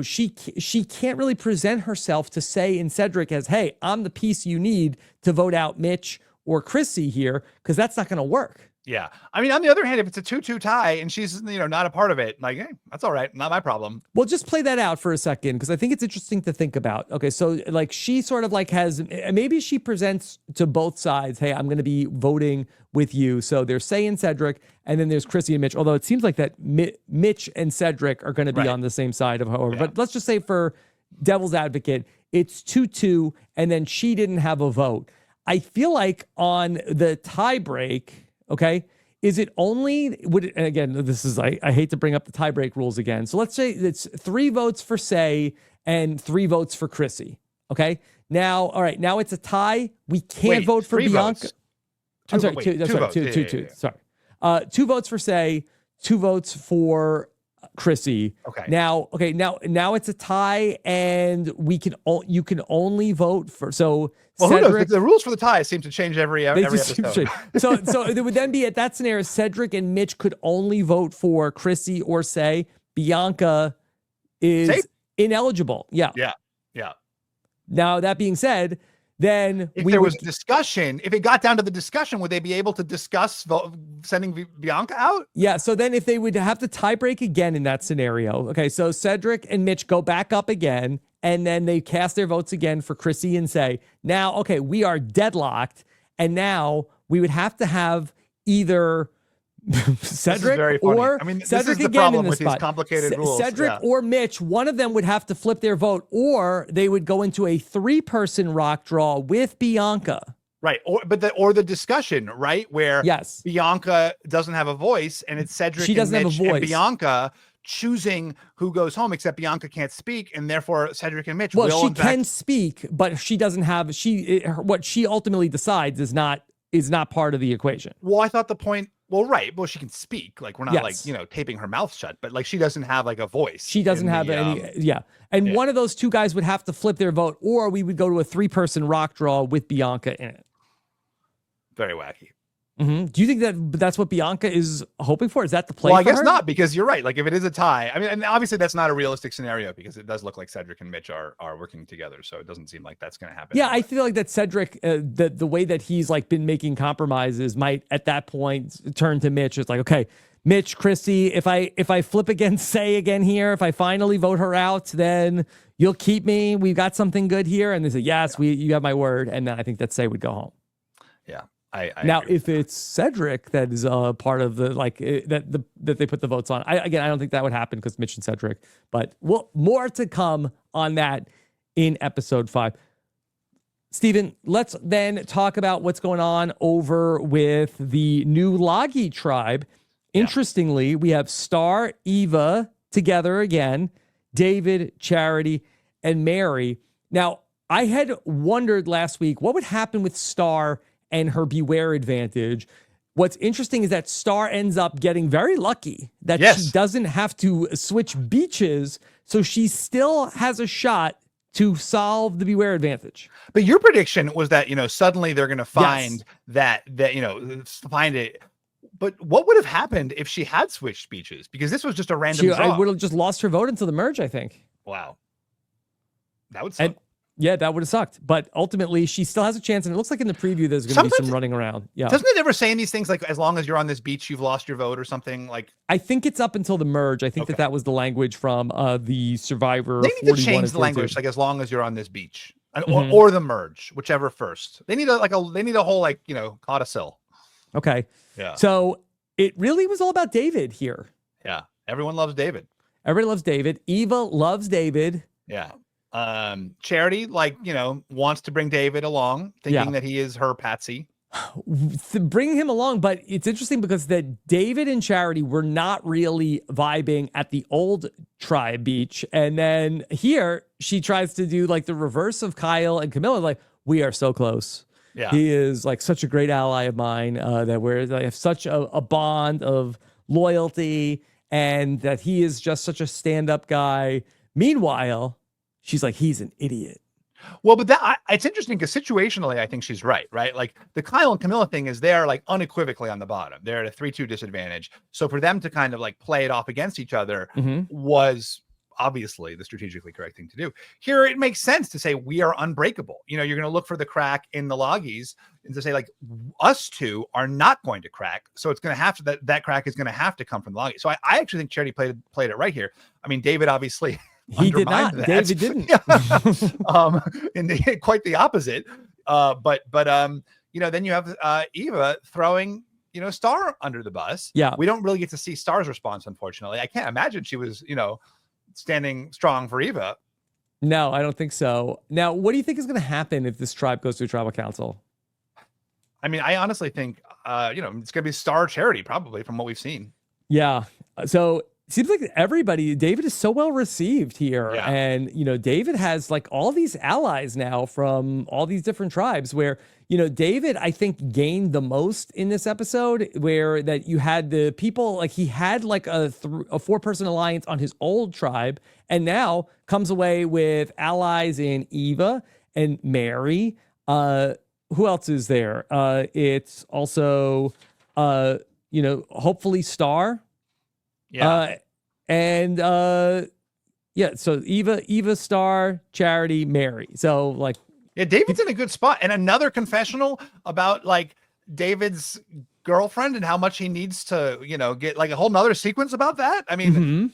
she can't really present herself to Say and Cedric as, hey, I'm the piece you need to vote out Mitch or Chrissy here, because that's not going to work. Yeah. I mean, on the other hand, if it's a 2-2 tie and she's, not a part of it, like, hey, that's all right. Not my problem. Well, just play that out for a second, because I think it's interesting to think about. Okay. So like she sort of like has, maybe she presents to both sides, hey, I'm going to be voting with you. So there's Say and Cedric, and then there's Chrissy and Mitch, although it seems like that Mitch and Cedric are going to be on the same side of however, but let's just say for devil's advocate, it's 2-2, and then she didn't have a vote. I feel like on the tie break, okay, is it only, and again, this is, I hate to bring up the tiebreak rules again. So let's say it's 3 votes for Say and 3 votes for Chrissy. Okay. Now, all right. Now it's a tie. We can't vote for Bianca. I'm sorry. 2 votes. Sorry. 2 votes for Say, 2 votes for Chrissy. Okay. Now it's a tie, and you can only vote for Well, Cedric, who knows? The rules for the tie seem to change every episode. So it would then be at that scenario, Cedric and Mitch could only vote for Chrissy or Say. Bianca is ineligible. Yeah. Now that being said, then if there was a discussion, if it got down to the discussion, would they be able to discuss sending Bianca out? Yeah. So then if they would have to tie break again in that scenario, okay, so Cedric and Mitch go back up again, and then they cast their votes again for Chrissy and Say. Now, okay, we are deadlocked, and now we would have to have either Cedric or Cedric again in this spot. Complicated rules. Cedric or Mitch, one of them would have to flip their vote, or they would go into a 3-person rock draw with Bianca. Right. Or the discussion, right? Where Bianca doesn't have a voice, and it's Cedric and Mitch and Bianca choosing who goes home, except Bianca can't speak, and therefore Cedric and Mitch will. She can speak, but she doesn't have. What she ultimately decides is not part of the equation. Well, I thought the point. Well, right. Well, she can speak. Like, we're not taping her mouth shut, but like she doesn't have like a voice. She doesn't have any. And one of those 2 guys would have to flip their vote, or we would go to a 3-person rock draw with Bianca in it. Very wacky. Mm-hmm. Do you think that's what Bianca is hoping for? Is that the play? Well, I guess not, because you're right. Like, if it is a tie, I mean, and obviously that's not a realistic scenario, because it does look like Cedric and Mitch are working together, so it doesn't seem like that's going to happen. Yeah, anyway. I feel like that Cedric, the way that he's like been making compromises, might at that point turn to Mitch. It's like, okay, Mitch, Chrissy, if I flip against Say again here, if I finally vote her out, then you'll keep me. We've got something good here, and they say yes, you have my word, and then I think that Say would go home. Yeah. Now, if it's Cedric that is part of the that they put the votes on, I don't think that would happen because Mitch and Cedric. But more to come on that in episode 5. Steven, let's then talk about what's going on over with the new Lagi tribe. Interestingly, we have Star, Eva together again, David, Charity, and Mary. Now, I had wondered last week what would happen with Star and her beware advantage. What's interesting is that Star ends up getting very lucky that she doesn't have to switch beaches, so she still has a shot to solve the beware advantage. But your prediction was that, suddenly they're going to find find it. But what would have happened if she had switched beaches? Because this was just a random draw. She would have just lost her vote until the merge, I think. Wow. That would suck. Yeah, that would have sucked. But ultimately, she still has a chance. And it looks like in the preview, there's going to be some running around. Yeah. Doesn't it ever say in these things, like, as long as you're on this beach, you've lost your vote or something? Like, I think it's up until the merge. I think that was the language from the Survivor. They need to change the language, like, as long as you're on this beach, or the merge, whichever first. They need a whole, like, codicil. Okay. Yeah. So it really was all about David here. Yeah. Everyone loves David. Everybody loves David. Eva loves David. Yeah. Charity, like, wants to bring David along, thinking that he is her patsy. Bring him along, but it's interesting because that David and Charity were not really vibing at the old tribe beach, and then here she tries to do like the reverse of Kyle and Kamilla. Like, we are so close. Yeah, he is like such a great ally of mine. That we have such a bond of loyalty, and that he is just such a stand-up guy. Meanwhile, she's like, he's an idiot. Well, but it's interesting because situationally, I think she's right? Like the Kyle and Kamilla thing is they're like unequivocally on the bottom. They're at a 3-2 disadvantage. So for them to kind of like play it off against each other was obviously the strategically correct thing to do. Here, it makes sense to say we are unbreakable. You're going to look for the crack in the loggies and to say like us two are not going to crack. So it's going to have to, that crack is going to have to come from the loggies. So I actually think Charity played it right here. I mean, David obviously... He did not. That. David didn't. And quite the opposite. But then you have Eva throwing, Star under the bus. Yeah. We don't really get to see Star's response, unfortunately. I can't imagine she was, standing strong for Eva. No, I don't think so. Now, what do you think is going to happen if this tribe goes to a tribal council? I mean, I honestly think, it's going to be Star Charity, probably, from what we've seen. Yeah. So seems like everybody, David is so well received here. Yeah. And, David has like all these allies now from all these different tribes where, David, I think, gained the most in this episode, where that you had the people, like he had like a 4-person alliance on his old tribe, and now comes away with allies in Eva and Mary. Who else is there? It's also, hopefully Star. Yeah. So Eva, Star, Charity, Mary. So like, yeah, David's in a good spot. And another confessional about like David's girlfriend and how much he needs to, get like a whole nother sequence about that. I mean,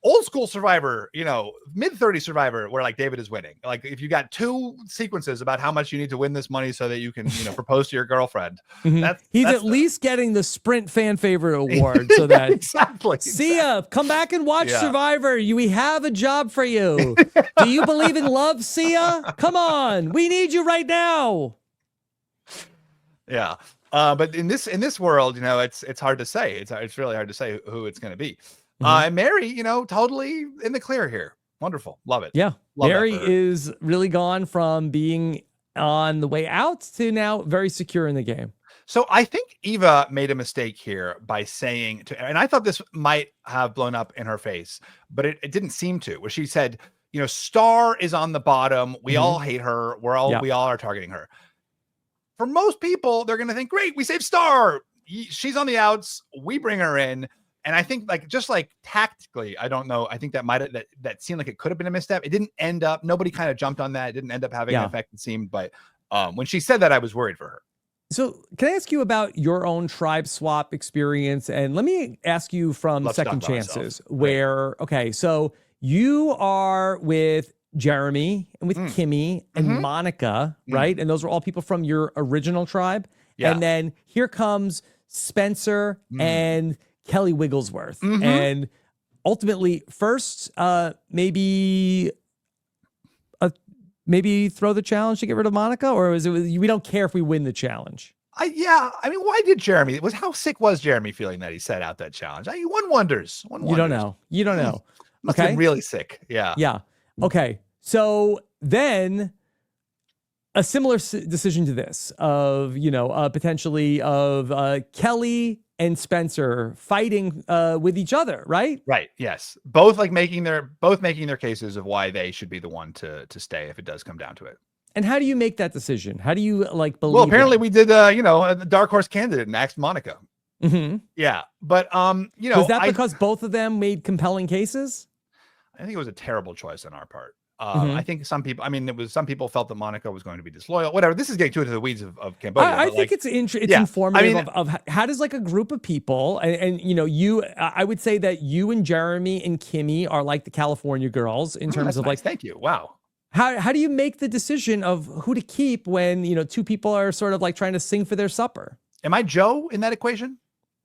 old school Survivor, mid-30s Survivor, where like David is winning. Like if you got 2 sequences about how much you need to win this money so that you can, propose to your girlfriend. He's at least getting the Sprint Fan Favorite Award, so that exactly. Sia, come back and watch Survivor. We have a job for you. Do you believe in love, Sia? Come on, we need you right now. Yeah. But in this world, it's hard to say. It's really hard to say who it's going to be. And Mary, totally in the clear here. Wonderful. Love it. Yeah. Love Mary is really gone from being on the way out to now very secure in the game. So I think Eva made a mistake here by saying and I thought this might have blown up in her face, but it didn't seem to, where she said, Star is on the bottom. We all hate her. We all are targeting her. For most people, they're going to think, great, we saved Star. She's on the outs. We bring her in. And I think just tactically, I don't know. I think that seemed like it could have been a misstep. It didn't end up, nobody kind of jumped on that. It didn't end up having an effect, it seemed. But when she said that, I was worried for her. So can I ask you about your own tribe swap experience? And let me ask you from Second Chances where, okay, so you are with Jeremy and with Kimmy and Monica, right? And those were all people from your original tribe. Yeah. And then here comes Spencer and Kelly Wigglesworth. And ultimately, first, maybe throw the challenge to get rid of Monica, or is it we don't care if we win the challenge? I mean, why did Jeremy? How sick was Jeremy feeling that he set out that challenge? One wonders. You don't know. Must have been really sick. Yeah. Yeah. Okay. So then a similar decision to this of, potentially of Kelly and Spencer fighting with each other, right? Right. Yes. Both making their cases of why they should be the one to stay if it does come down to it. And how do you make that decision? How do you believe? Well, apparently we did, a dark horse candidate and asked Monica. Yeah. But, was that because both of them made compelling cases? I think it was a terrible choice on our part. I think some people felt that Monica was going to be disloyal. Whatever. This is getting too into the weeds of Cambodia. I think it's informative of how does like a group of people and I would say that you and Jeremy and Kimmy are like the California girls in terms of nice. like. Thank you. Wow. How do you make the decision of who to keep when two people are sort of like trying to sing for their supper? Am I Joe in that equation?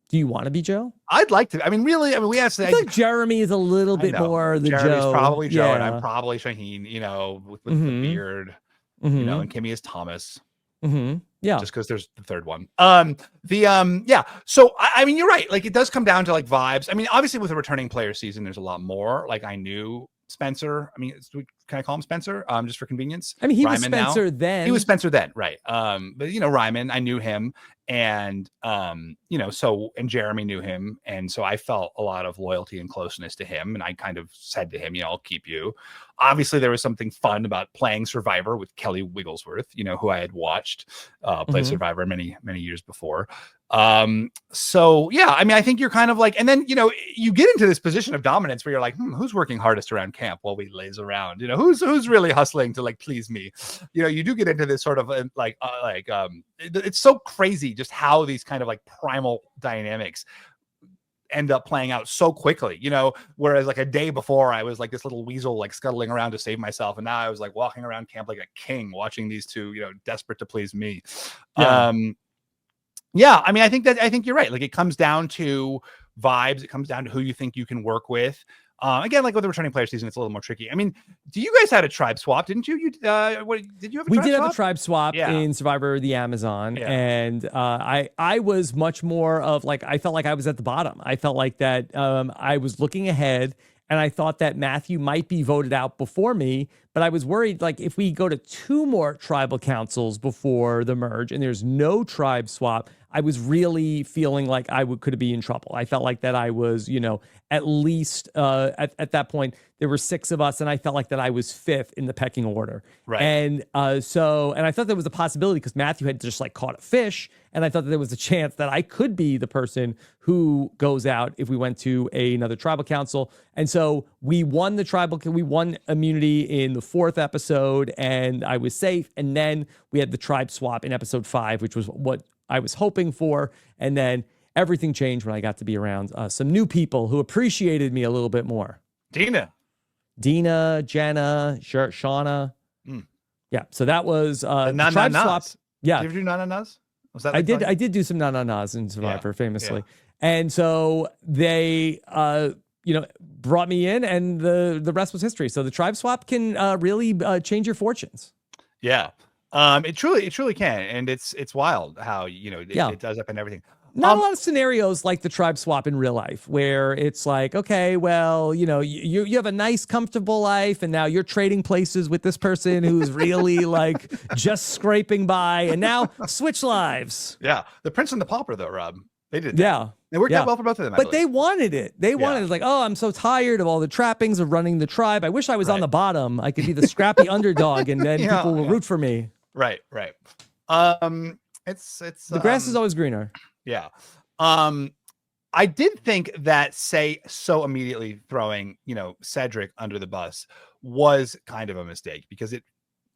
Do you want to be Joe? I'd like to. I mean, really. I mean, we have to. I feel like Jeremy is a little bit more the Jeremy's Joe. probably Joe, yeah. and I'm probably Shaheen. with the beard. And Kimmy is Thomas. Yeah. Just because there's the third one. Yeah. So I mean, you're right. Like, it does come down to like vibes. I mean, obviously with a returning player season, there's a lot more. Like, I knew Spencer. I mean, can I call him Spencer? Just for convenience. I mean, he Ryman was Spencer now. then. He was Spencer then, right? But Ryman, I knew him, and so and Jeremy knew him, and so I felt a lot of loyalty and closeness to him, and I kind of said to him, I'll keep you. Obviously, there was something fun about playing Survivor with Kelly Wigglesworth, who I had watched play Survivor many years before. So yeah, I mean, I think you're kind of like, and then you get into this position of dominance where you're like, who's working hardest around camp while we laze around? Who's really hustling to like please me? You do get into this sort of it's so crazy just how these kind of like primal dynamics end up playing out so quickly, whereas like a day before I was like this little weasel like scuttling around to save myself, and now I was like walking around camp like a king watching these two desperate to please me. Yeah, I mean, I think you're right. Like, it comes down to vibes. It comes down to who you think you can work with. Again, like with the returning player season, it's a little more tricky. I mean, do you guys had a tribe swap? Didn't you? Did you have a tribe swap? We did have a tribe swap in Survivor the Amazon. Yeah. And I was much more of like, I felt like I was at the bottom. I felt like that I was looking ahead, and I thought that Matthew might be voted out before me, but I was worried, like, if we go to 2 more tribal councils before the merge and there's no tribe swap, I was really feeling like I could be in trouble. I felt like that I was, at least at that point, there were 6 of us, and I felt like that I was 5th in the pecking order. Right. And I thought there was a possibility because Matthew had just like caught a fish, and I thought that there was a chance that I could be the person who goes out if we went to another tribal council. And so we won we won immunity in the 4th episode, and I was safe. And then we had the tribe swap in episode 5, which was what I was hoping for. And then everything changed when I got to be around some new people who appreciated me a little bit more. Dina, Jenna, Shauna. Yeah. So that was the tribe swap. Yeah. Did you do na-na-nas? Was that I did do some na-na-nas in Survivor famously. Yeah. And so they brought me in, and the rest was history. So the tribe swap can really change your fortunes. Yeah. It truly can, and it's wild how it does up and everything. Not a lot of scenarios like the tribe swap in real life, where it's like, okay, well, you have a nice, comfortable life, and now you're trading places with this person who's really like just scraping by, and now switch lives. Yeah, the Prince and the Pauper, though, Rob, they did that. Yeah. It worked out well for both of them. But they wanted it. They wanted it. Like, oh, I'm so tired of all the trappings of running the tribe. I wish I was on the bottom. I could be the scrappy underdog, and then people will root for me. Right. It's the grass is always greener. Yeah. I did think that so immediately throwing, Cedric under the bus was kind of a mistake, because it,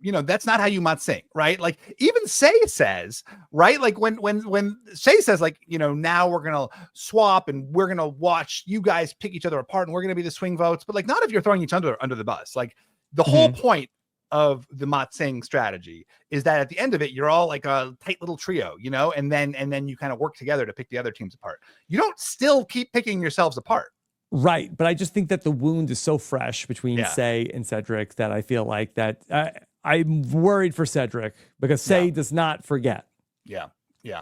that's not how you might sing, right? Like, even Say says, right? Like when Say says, like, now we're going to swap and we're going to watch you guys pick each other apart and we're going to be the swing votes, but like, not if you're throwing each other under the bus. Like, the whole point of the Mat Singh strategy is that at the end of it, you're all like a tight little trio, and then you kind of work together to pick the other teams apart. You don't still keep picking yourselves apart. Right. But I just think that the wound is so fresh between Say and Cedric that I feel like that I'm worried for Cedric, because Say does not forget. Yeah.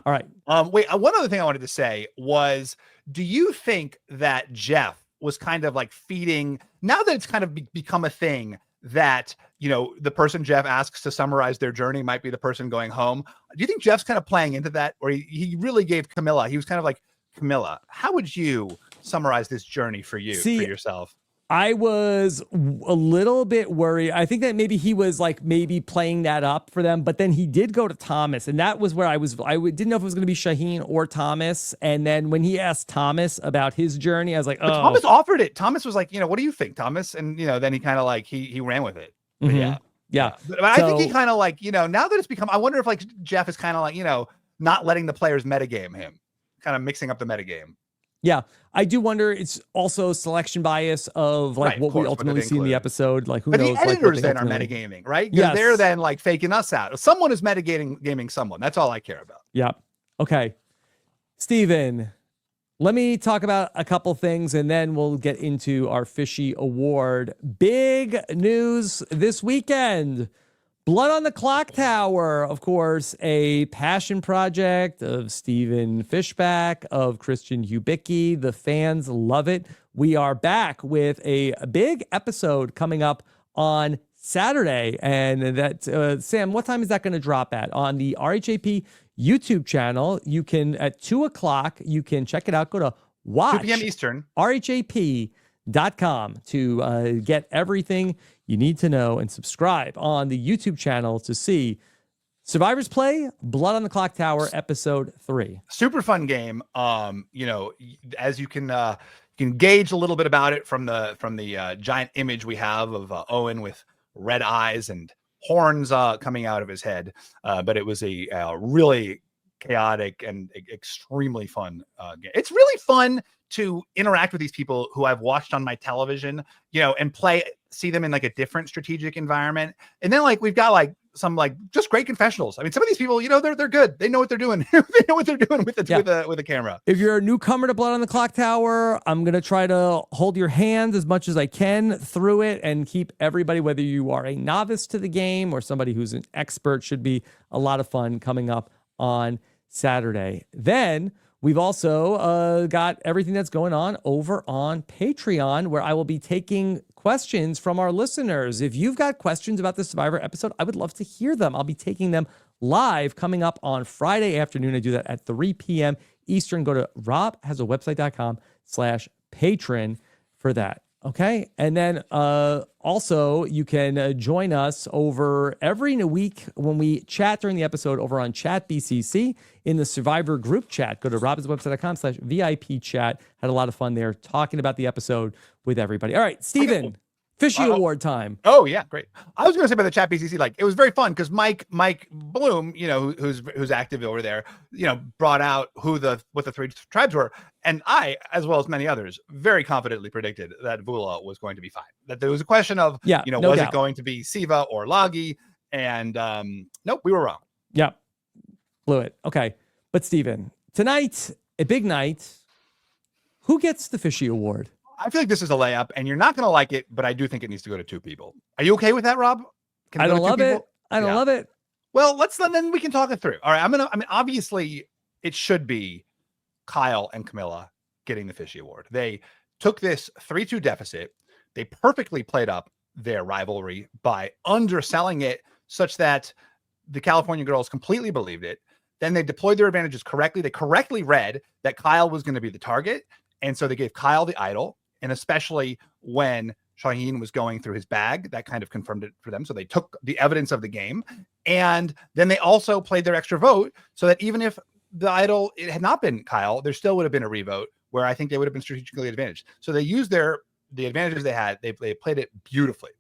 All right. Wait, one other thing I wanted to say was, do you think that Jeff was kind of like feeding, now that it's kind of become a thing, that the person Jeff asks to summarize their journey might be the person going home? Do you think Jeff's kind of playing into that, or he really gave Kamilla? He was kind of like, Kamilla, how would you summarize this journey for you, for yourself? I was a little bit worried. I think that maybe he was like maybe playing that up for them, but then he did go to Thomas, and that was where I didn't know if it was going to be Shaheen or Thomas. And then when he asked Thomas about his journey, I was like, oh. But Thomas offered it. Thomas was like, what do you think, Thomas? And then he kind of like he ran with it. But Mhm. Yeah. But I think he kind of like, now that it's become, I wonder if like Jeff is kind of like, not letting the players metagame him, kind of mixing up the metagame. Yeah, I do wonder. It's also selection bias of like what we ultimately see in the episode. Like, who knows? But the editors like, then are metagaming, right? Because they're then like faking us out. Someone is gaming someone. That's all I care about. Yeah. Okay. Steven, let me talk about a couple things and then we'll get into our Fishy Award. Big news this weekend. Blood on the Clock Tower, of course, a passion project of Stephen Fishbach, of Christian Hubicki. The fans love it. We are back with a big episode coming up on Saturday. And that, Sam, what time is that going to drop at? On the RHAP YouTube channel. You can, at 2 o'clock, you can check it out. Go to watch 2 p.m. Eastern. RHAP.com to get everything you need to know and subscribe on the YouTube channel to see Survivors Play Blood on the Clock Tower episode 3. Super fun game. As you can gauge a little bit about it from the giant image we have of Owen with red eyes and horns coming out of his head. But it was a really chaotic and extremely fun game. It's really fun to interact with these people who I've watched on my television, and see them in like a different strategic environment. And then like we've got like some like just great confessionals. I mean, some of these people, they're good. They know what they're doing. They know what they're doing with the camera. If you're a newcomer to Blood on the Clock Tower, I'm going to try to hold your hand as much as I can through it and keep everybody, whether you are a novice to the game or somebody who's an expert, should be a lot of fun coming up on Saturday. Then we've also got everything that's going on over on Patreon, where I will be taking questions from our listeners. If you've got questions about the Survivor episode, I would love to hear them. I'll be taking them live coming up on Friday afternoon. I do that at 3 p.m. Eastern. Go to robhasawebsite.com/patron for that. Okay. And then also you can join us over every week when we chat during the episode over on Chat BCC in the Survivor group chat. Go to robhasawebsite.com/VIP chat. Had a lot of fun there talking about the episode with everybody. All right, Steven, Fishy Award time. Oh yeah, great. I was going to say about the Chat BCC, like it was very fun because Mike Bloom, who's active over there, brought out what the 3 tribes were, and I, as well as many others, very confidently predicted that Vula was going to be fine. That there was a question of, was it going to be Siva or Lagi? And nope, we were wrong. Yep, blew it. Okay, but Steven, tonight, a big night. Who gets the Fishy Award? I feel like this is a layup, and you're not going to like it, but I do think it needs to go to 2 people. Are you okay with that, Rob? I don't love it. I don't love it. Well, then we can talk it through. All right, obviously, it should be Kyle and Kamilla getting the Fishy Award. They took this 3-2 deficit. They perfectly played up their rivalry by underselling it such that the California girls completely believed it. Then they deployed their advantages correctly. They correctly read that Kyle was going to be the target. And so they gave Kyle the idol. And especially when Shaheen was going through his bag, that kind of confirmed it for them. So they took the evidence of the game. And then they also played their extra vote so that even if the idol, it had not been Kyle, there still would have been a revote where I think they would have been strategically advantaged. So they used the advantages they had. They played it beautifully.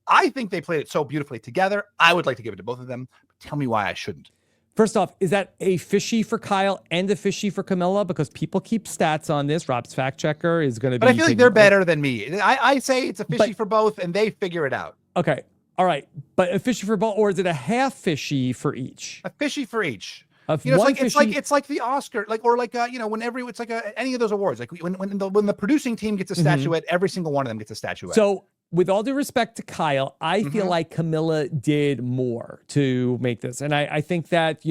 I think they played it so beautifully together. I would like to give it to both of them. But tell me why I shouldn't. First off, is that a Fishy for Kyle and a Fishy for Kamilla? Because people keep stats on this. Rob's fact checker is going to be. But I feel like they're better than me. I say it's a Fishy for both, and they figure it out. Okay. All right. But a Fishy for both, or is it a half Fishy for each? A Fishy for each. It's like the Oscar, whenever it's like any of those awards, like when the producing team gets a statuette, every single one of them gets a statuette. So, with all due respect to Kyle, I feel like Kamilla did more to make this, and I think that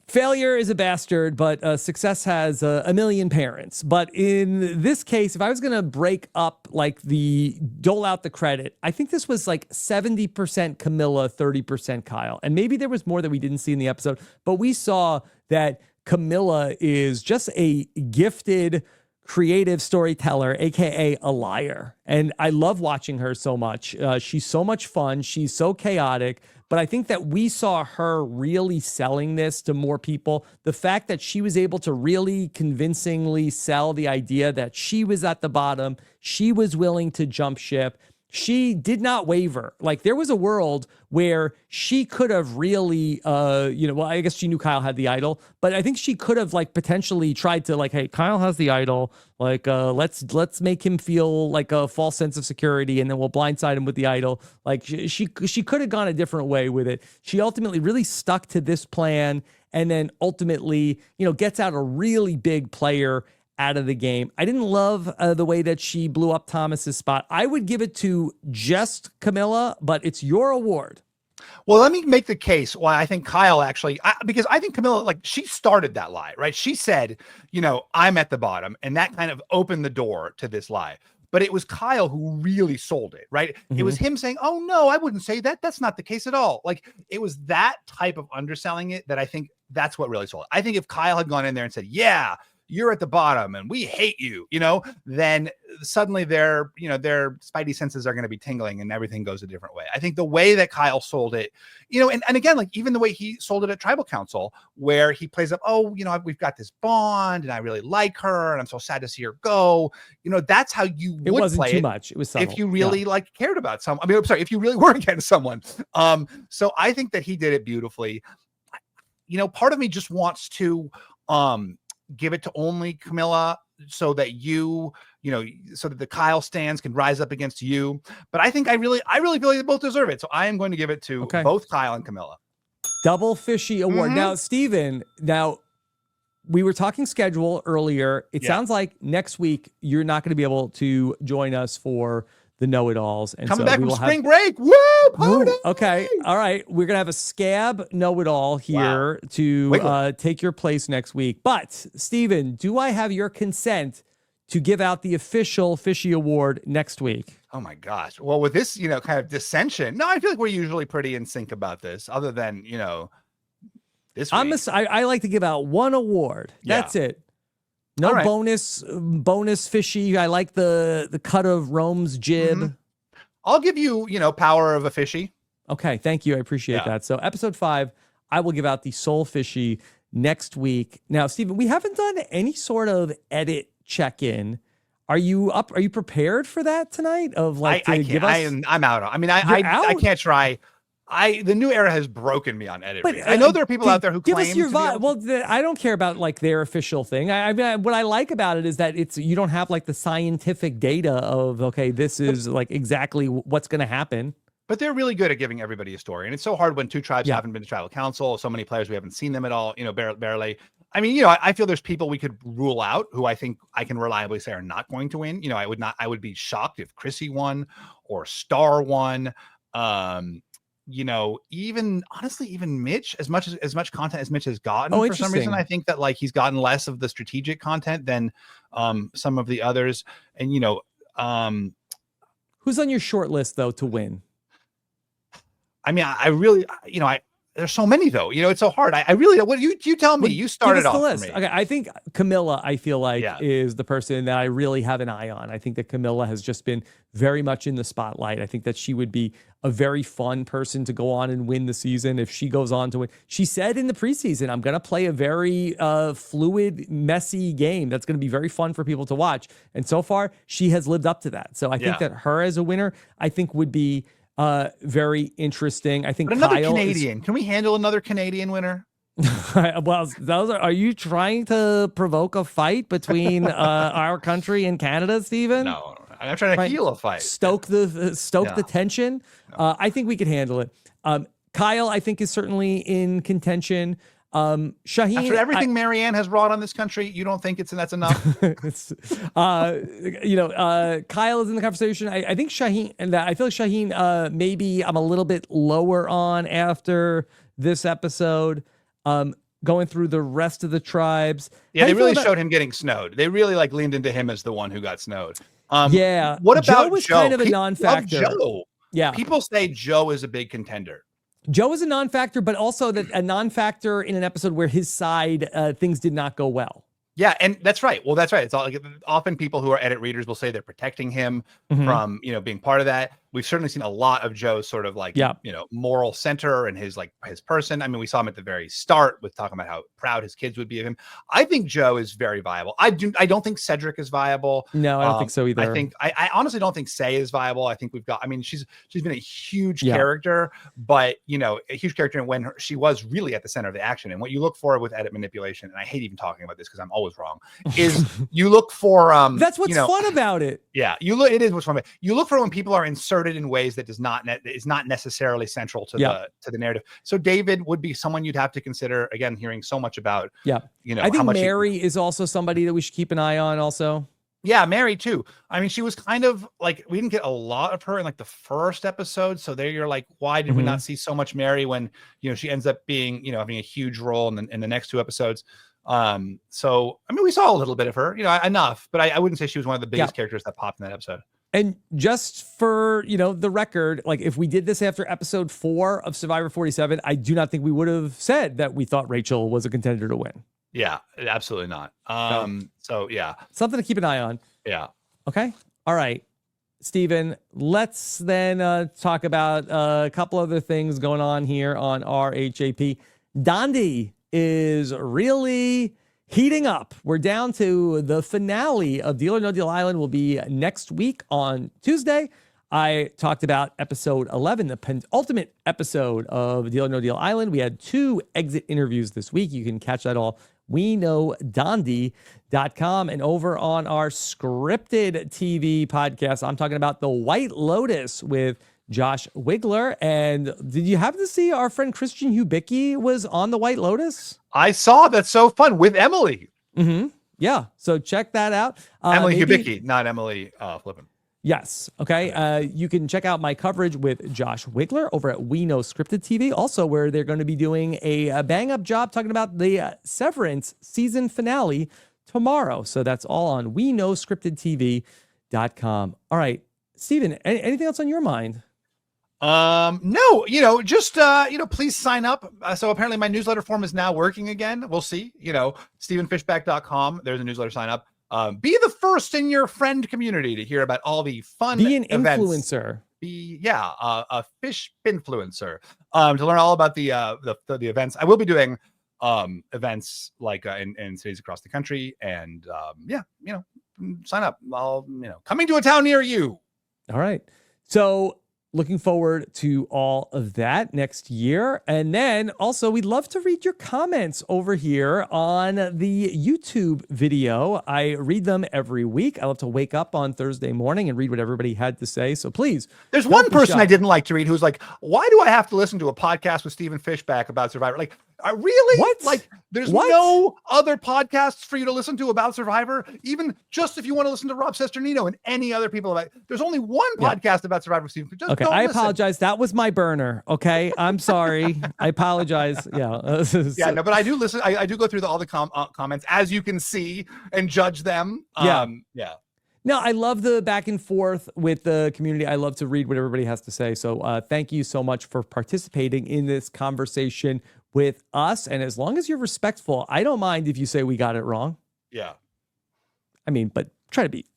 failure is a bastard, but success has a million parents. But in this case, if I was going to break up dole out the credit, I think this was like 70% Kamilla, 30% Kyle. And maybe there was more that we didn't see in the episode, but we saw that Kamilla is just a gifted, creative storyteller, aka a liar. And I love watching her so much. She's so much fun. She's so chaotic. But I think that we saw her really selling this to more people. The fact that she was able to really convincingly sell the idea that she was at the bottom, she was willing to jump ship, she did not waver. Like there was a world where she could have really, well, I guess she knew Kyle had the idol, but I think she could have like potentially tried to like, hey, Kyle has the idol. Like, let's make him feel like a false sense of security, and then we'll blindside him with the idol. Like she could have gone a different way with it. She ultimately really stuck to this plan, and then ultimately, gets out a really big player out of the game. I didn't love the way that she blew up Thomas's spot. I would give it to just Kamilla, but it's your award. Well, let me make the case why I think Kyle actually, because I think Kamilla, like she started that lie, right? She said, I'm at the bottom, and that kind of opened the door to this lie. But it was Kyle who really sold it, right? Mm-hmm. It was him saying, oh no, I wouldn't say that. That's not the case at all. Like it was that type of underselling it that I think that's what really sold it. I think if Kyle had gone in there and said, yeah, you're at the bottom and we hate you, then suddenly their spidey senses are going to be tingling and everything goes a different way. I think the way that Kyle sold it, and again, like even the way he sold it at Tribal Council, where he plays up, we've got this bond and I really like her and I'm so sad to see her go. That's how you would play it. It wasn't too much. It was subtle. If you really cared about someone. If you really were against someone. So I think that he did it beautifully. Part of me just wants to, give it to only Kamilla so that so that the Kyle stands can rise up against you. But I think I really feel like they both deserve it. So I am going to give it to both Kyle and Kamilla. Double Fishy award. Mm-hmm. Now, Steven, we were talking schedule earlier. It sounds like next week you're not going to be able to join us for the know-it-alls. And coming back from spring break. Woo! Party! Okay. All right. We're going to have a scab know-it-all here to take your place next week. But, Steven, do I have your consent to give out the official Fishy Award next week? Oh, my gosh. Well, with this, kind of dissension, no, I feel like we're usually pretty in sync about this, other than, this week. I like to give out one award. That's it. No bonus Fishy. I like the cut of Rome's jib. Mm-hmm. I'll give you, power of a Fishy. Okay, thank you. I appreciate that. So episode 5, I will give out the Soul Fishy next week. Now, Steven, we haven't done any sort of edit check-in. Are you up? Are you prepared for that tonight? I'm out. I mean, I can't try. The new era has broken me on edit. I know there are people out there who give claim us your vibe. Well, I don't care about their official thing. I mean, what I like about it is that you don't have the scientific data of this is exactly what's going to happen. But they're really good at giving everybody a story, and it's so hard when two tribes haven't been to tribal council. So many players we haven't seen them at all. Barely. I mean, I feel there's people we could rule out who I think I can reliably say are not going to win. I would be shocked if Chrissy won or Star won. Even Mitch, as much content as Mitch has gotten, for some reason, I think that he's gotten less of the strategic content than some of the others. And who's on your short list though to win? I mean, I really, there's so many though. It's so hard. I really, what you tell me? You started off for me. Okay, I think Kamilla, I feel like is the person that I really have an eye on. I think that Kamilla has just been very much in the spotlight. I think that she would be a very fun person to go on and win the season if she goes on to win. She said in the preseason, I'm going to play a very fluid, messy game that's going to be very fun for people to watch. And so far, she has lived up to that. So I think that her as a winner, I think would be very interesting. I think but another Kyle Canadian. Can we handle another Canadian winner? Well, are you trying to provoke a fight between our country and Canada, Steven? No, I'm trying to heal a fight. Stoke the tension. No. I think we could handle it. Kyle, I think, is certainly in contention. Shaheen, after everything Marianne has wrought on this country, you don't think that's enough? Kyle is in the conversation. I think Shaheen, and I feel like Shaheen, maybe I'm a little bit lower on after this episode. Going through the rest of the tribes. Yeah, they really showed him getting snowed. They really leaned into him as the one who got snowed. What about Joe? Was kind of a non-factor. Joe. Yeah, people say Joe is a big contender. Joe is a non-factor, but also a non-factor in an episode where his side things did not go well. Yeah, and that's right. Well, that's right. It's often people who are edit readers will say they're protecting him from being part of that. we've certainly seen a lot of Joe's sort of like, Yeah. moral center and his person. I mean, we saw him at the very start with talking about how proud his kids would be of him. I think Joe is very viable. I don't think Cedrec is viable. No, I don't think so either. I honestly don't think Say is viable. I think she's been a huge character, but a huge character when she was really at the center of the action. And what you look for with edit manipulation, and I hate even talking about this because I'm always wrong, is you look for that's what's fun about it. Yeah, it is what's fun about it. You look for when people are inserted in ways that is not necessarily central to the narrative. So David would be someone you'd have to consider. Again, hearing so much about. Yeah, I think Mary is also somebody that we should keep an eye on. Also, yeah, Mary too. I mean, she was kind of like, we didn't get a lot of her in like the first episode. So there you're like, why did we not see so much Mary when she ends up being having a huge role in the next 2 episodes. So I mean, we saw a little bit of her, enough, but I wouldn't say she was one of the biggest characters that popped in that episode. And just for, the record, like if we did this after episode 4 of Survivor 47, I do not think we would have said that we thought Rachel was a contender to win. Yeah, absolutely not. So yeah. Something to keep an eye on. Yeah. Okay. All right. Steven, let's then talk about a couple other things going on here on RHAP. Dondi is really heating up. We're down to the finale of Deal or No Deal Island will be next week on Tuesday. I talked about episode 11, the penultimate episode of Deal or No Deal Island. We had 2 exit interviews this week. You can catch that all WeKnowDondi.com. And over on our scripted TV podcast, I'm talking about The White Lotus with Josh Wigler. And did you happen to see our friend Christian Hubicki was on The White Lotus? I saw. That's so fun with Emily. Yeah. So check that out. Emily Hubicki, not Emily Flippin. Yes. Okay. You can check out my coverage with Josh Wigler over at We Know Scripted TV, also where they're going to be doing a bang up job talking about the Severance season finale tomorrow. So that's all on WeKnowScriptedTV.com. All right, Steven, anything else on your mind? No, just, please sign up. So apparently my newsletter form is now working again. We'll see, StevenFishbach.com. There's a newsletter sign up. Be the first in your friend community to hear about all the fun Be an events. Influencer. A fish influencer. To learn all about the events. I will be doing events like in cities across the country, and sign up. I'll coming to a town near you. All right. So looking forward to all of that next year. And then also, we'd love to read your comments over here on the YouTube video. I read them every week. I love to wake up on Thursday morning and read what everybody had to say. So please. There's one person I didn't like to read who's like, why do I have to listen to a podcast with Steven Fishbach about Survivor? Like, really? What? Like, there's no other podcasts for you to listen to about Survivor, even just if you want to listen to Rob Cesternino and any other people. There's only one podcast about Survivor, Steven. Just okay, I apologize. That was my burner. Okay, I'm sorry. I apologize. Yeah. No, but I do listen. I do go through all the comments, as you can see, and judge them. Yeah. No, I love the back and forth with the community. I love to read what everybody has to say. So thank you so much for participating in this conversation with us. And as long as you're respectful, I don't mind if you say we got it wrong. Yeah. I mean, but try to be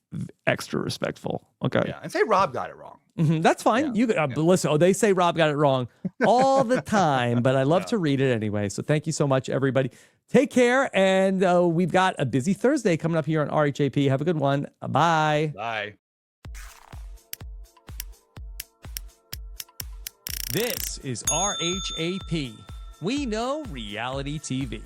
extra respectful. Okay. Yeah. And say Rob got it wrong. That's fine. Listen, they say Rob got it wrong all the time, but I love to read it anyway. So thank you so much, everybody. Take care. And we've got a busy Thursday coming up here on RHAP. Have a good one. Bye. Bye. This is RHAP. We know reality TV.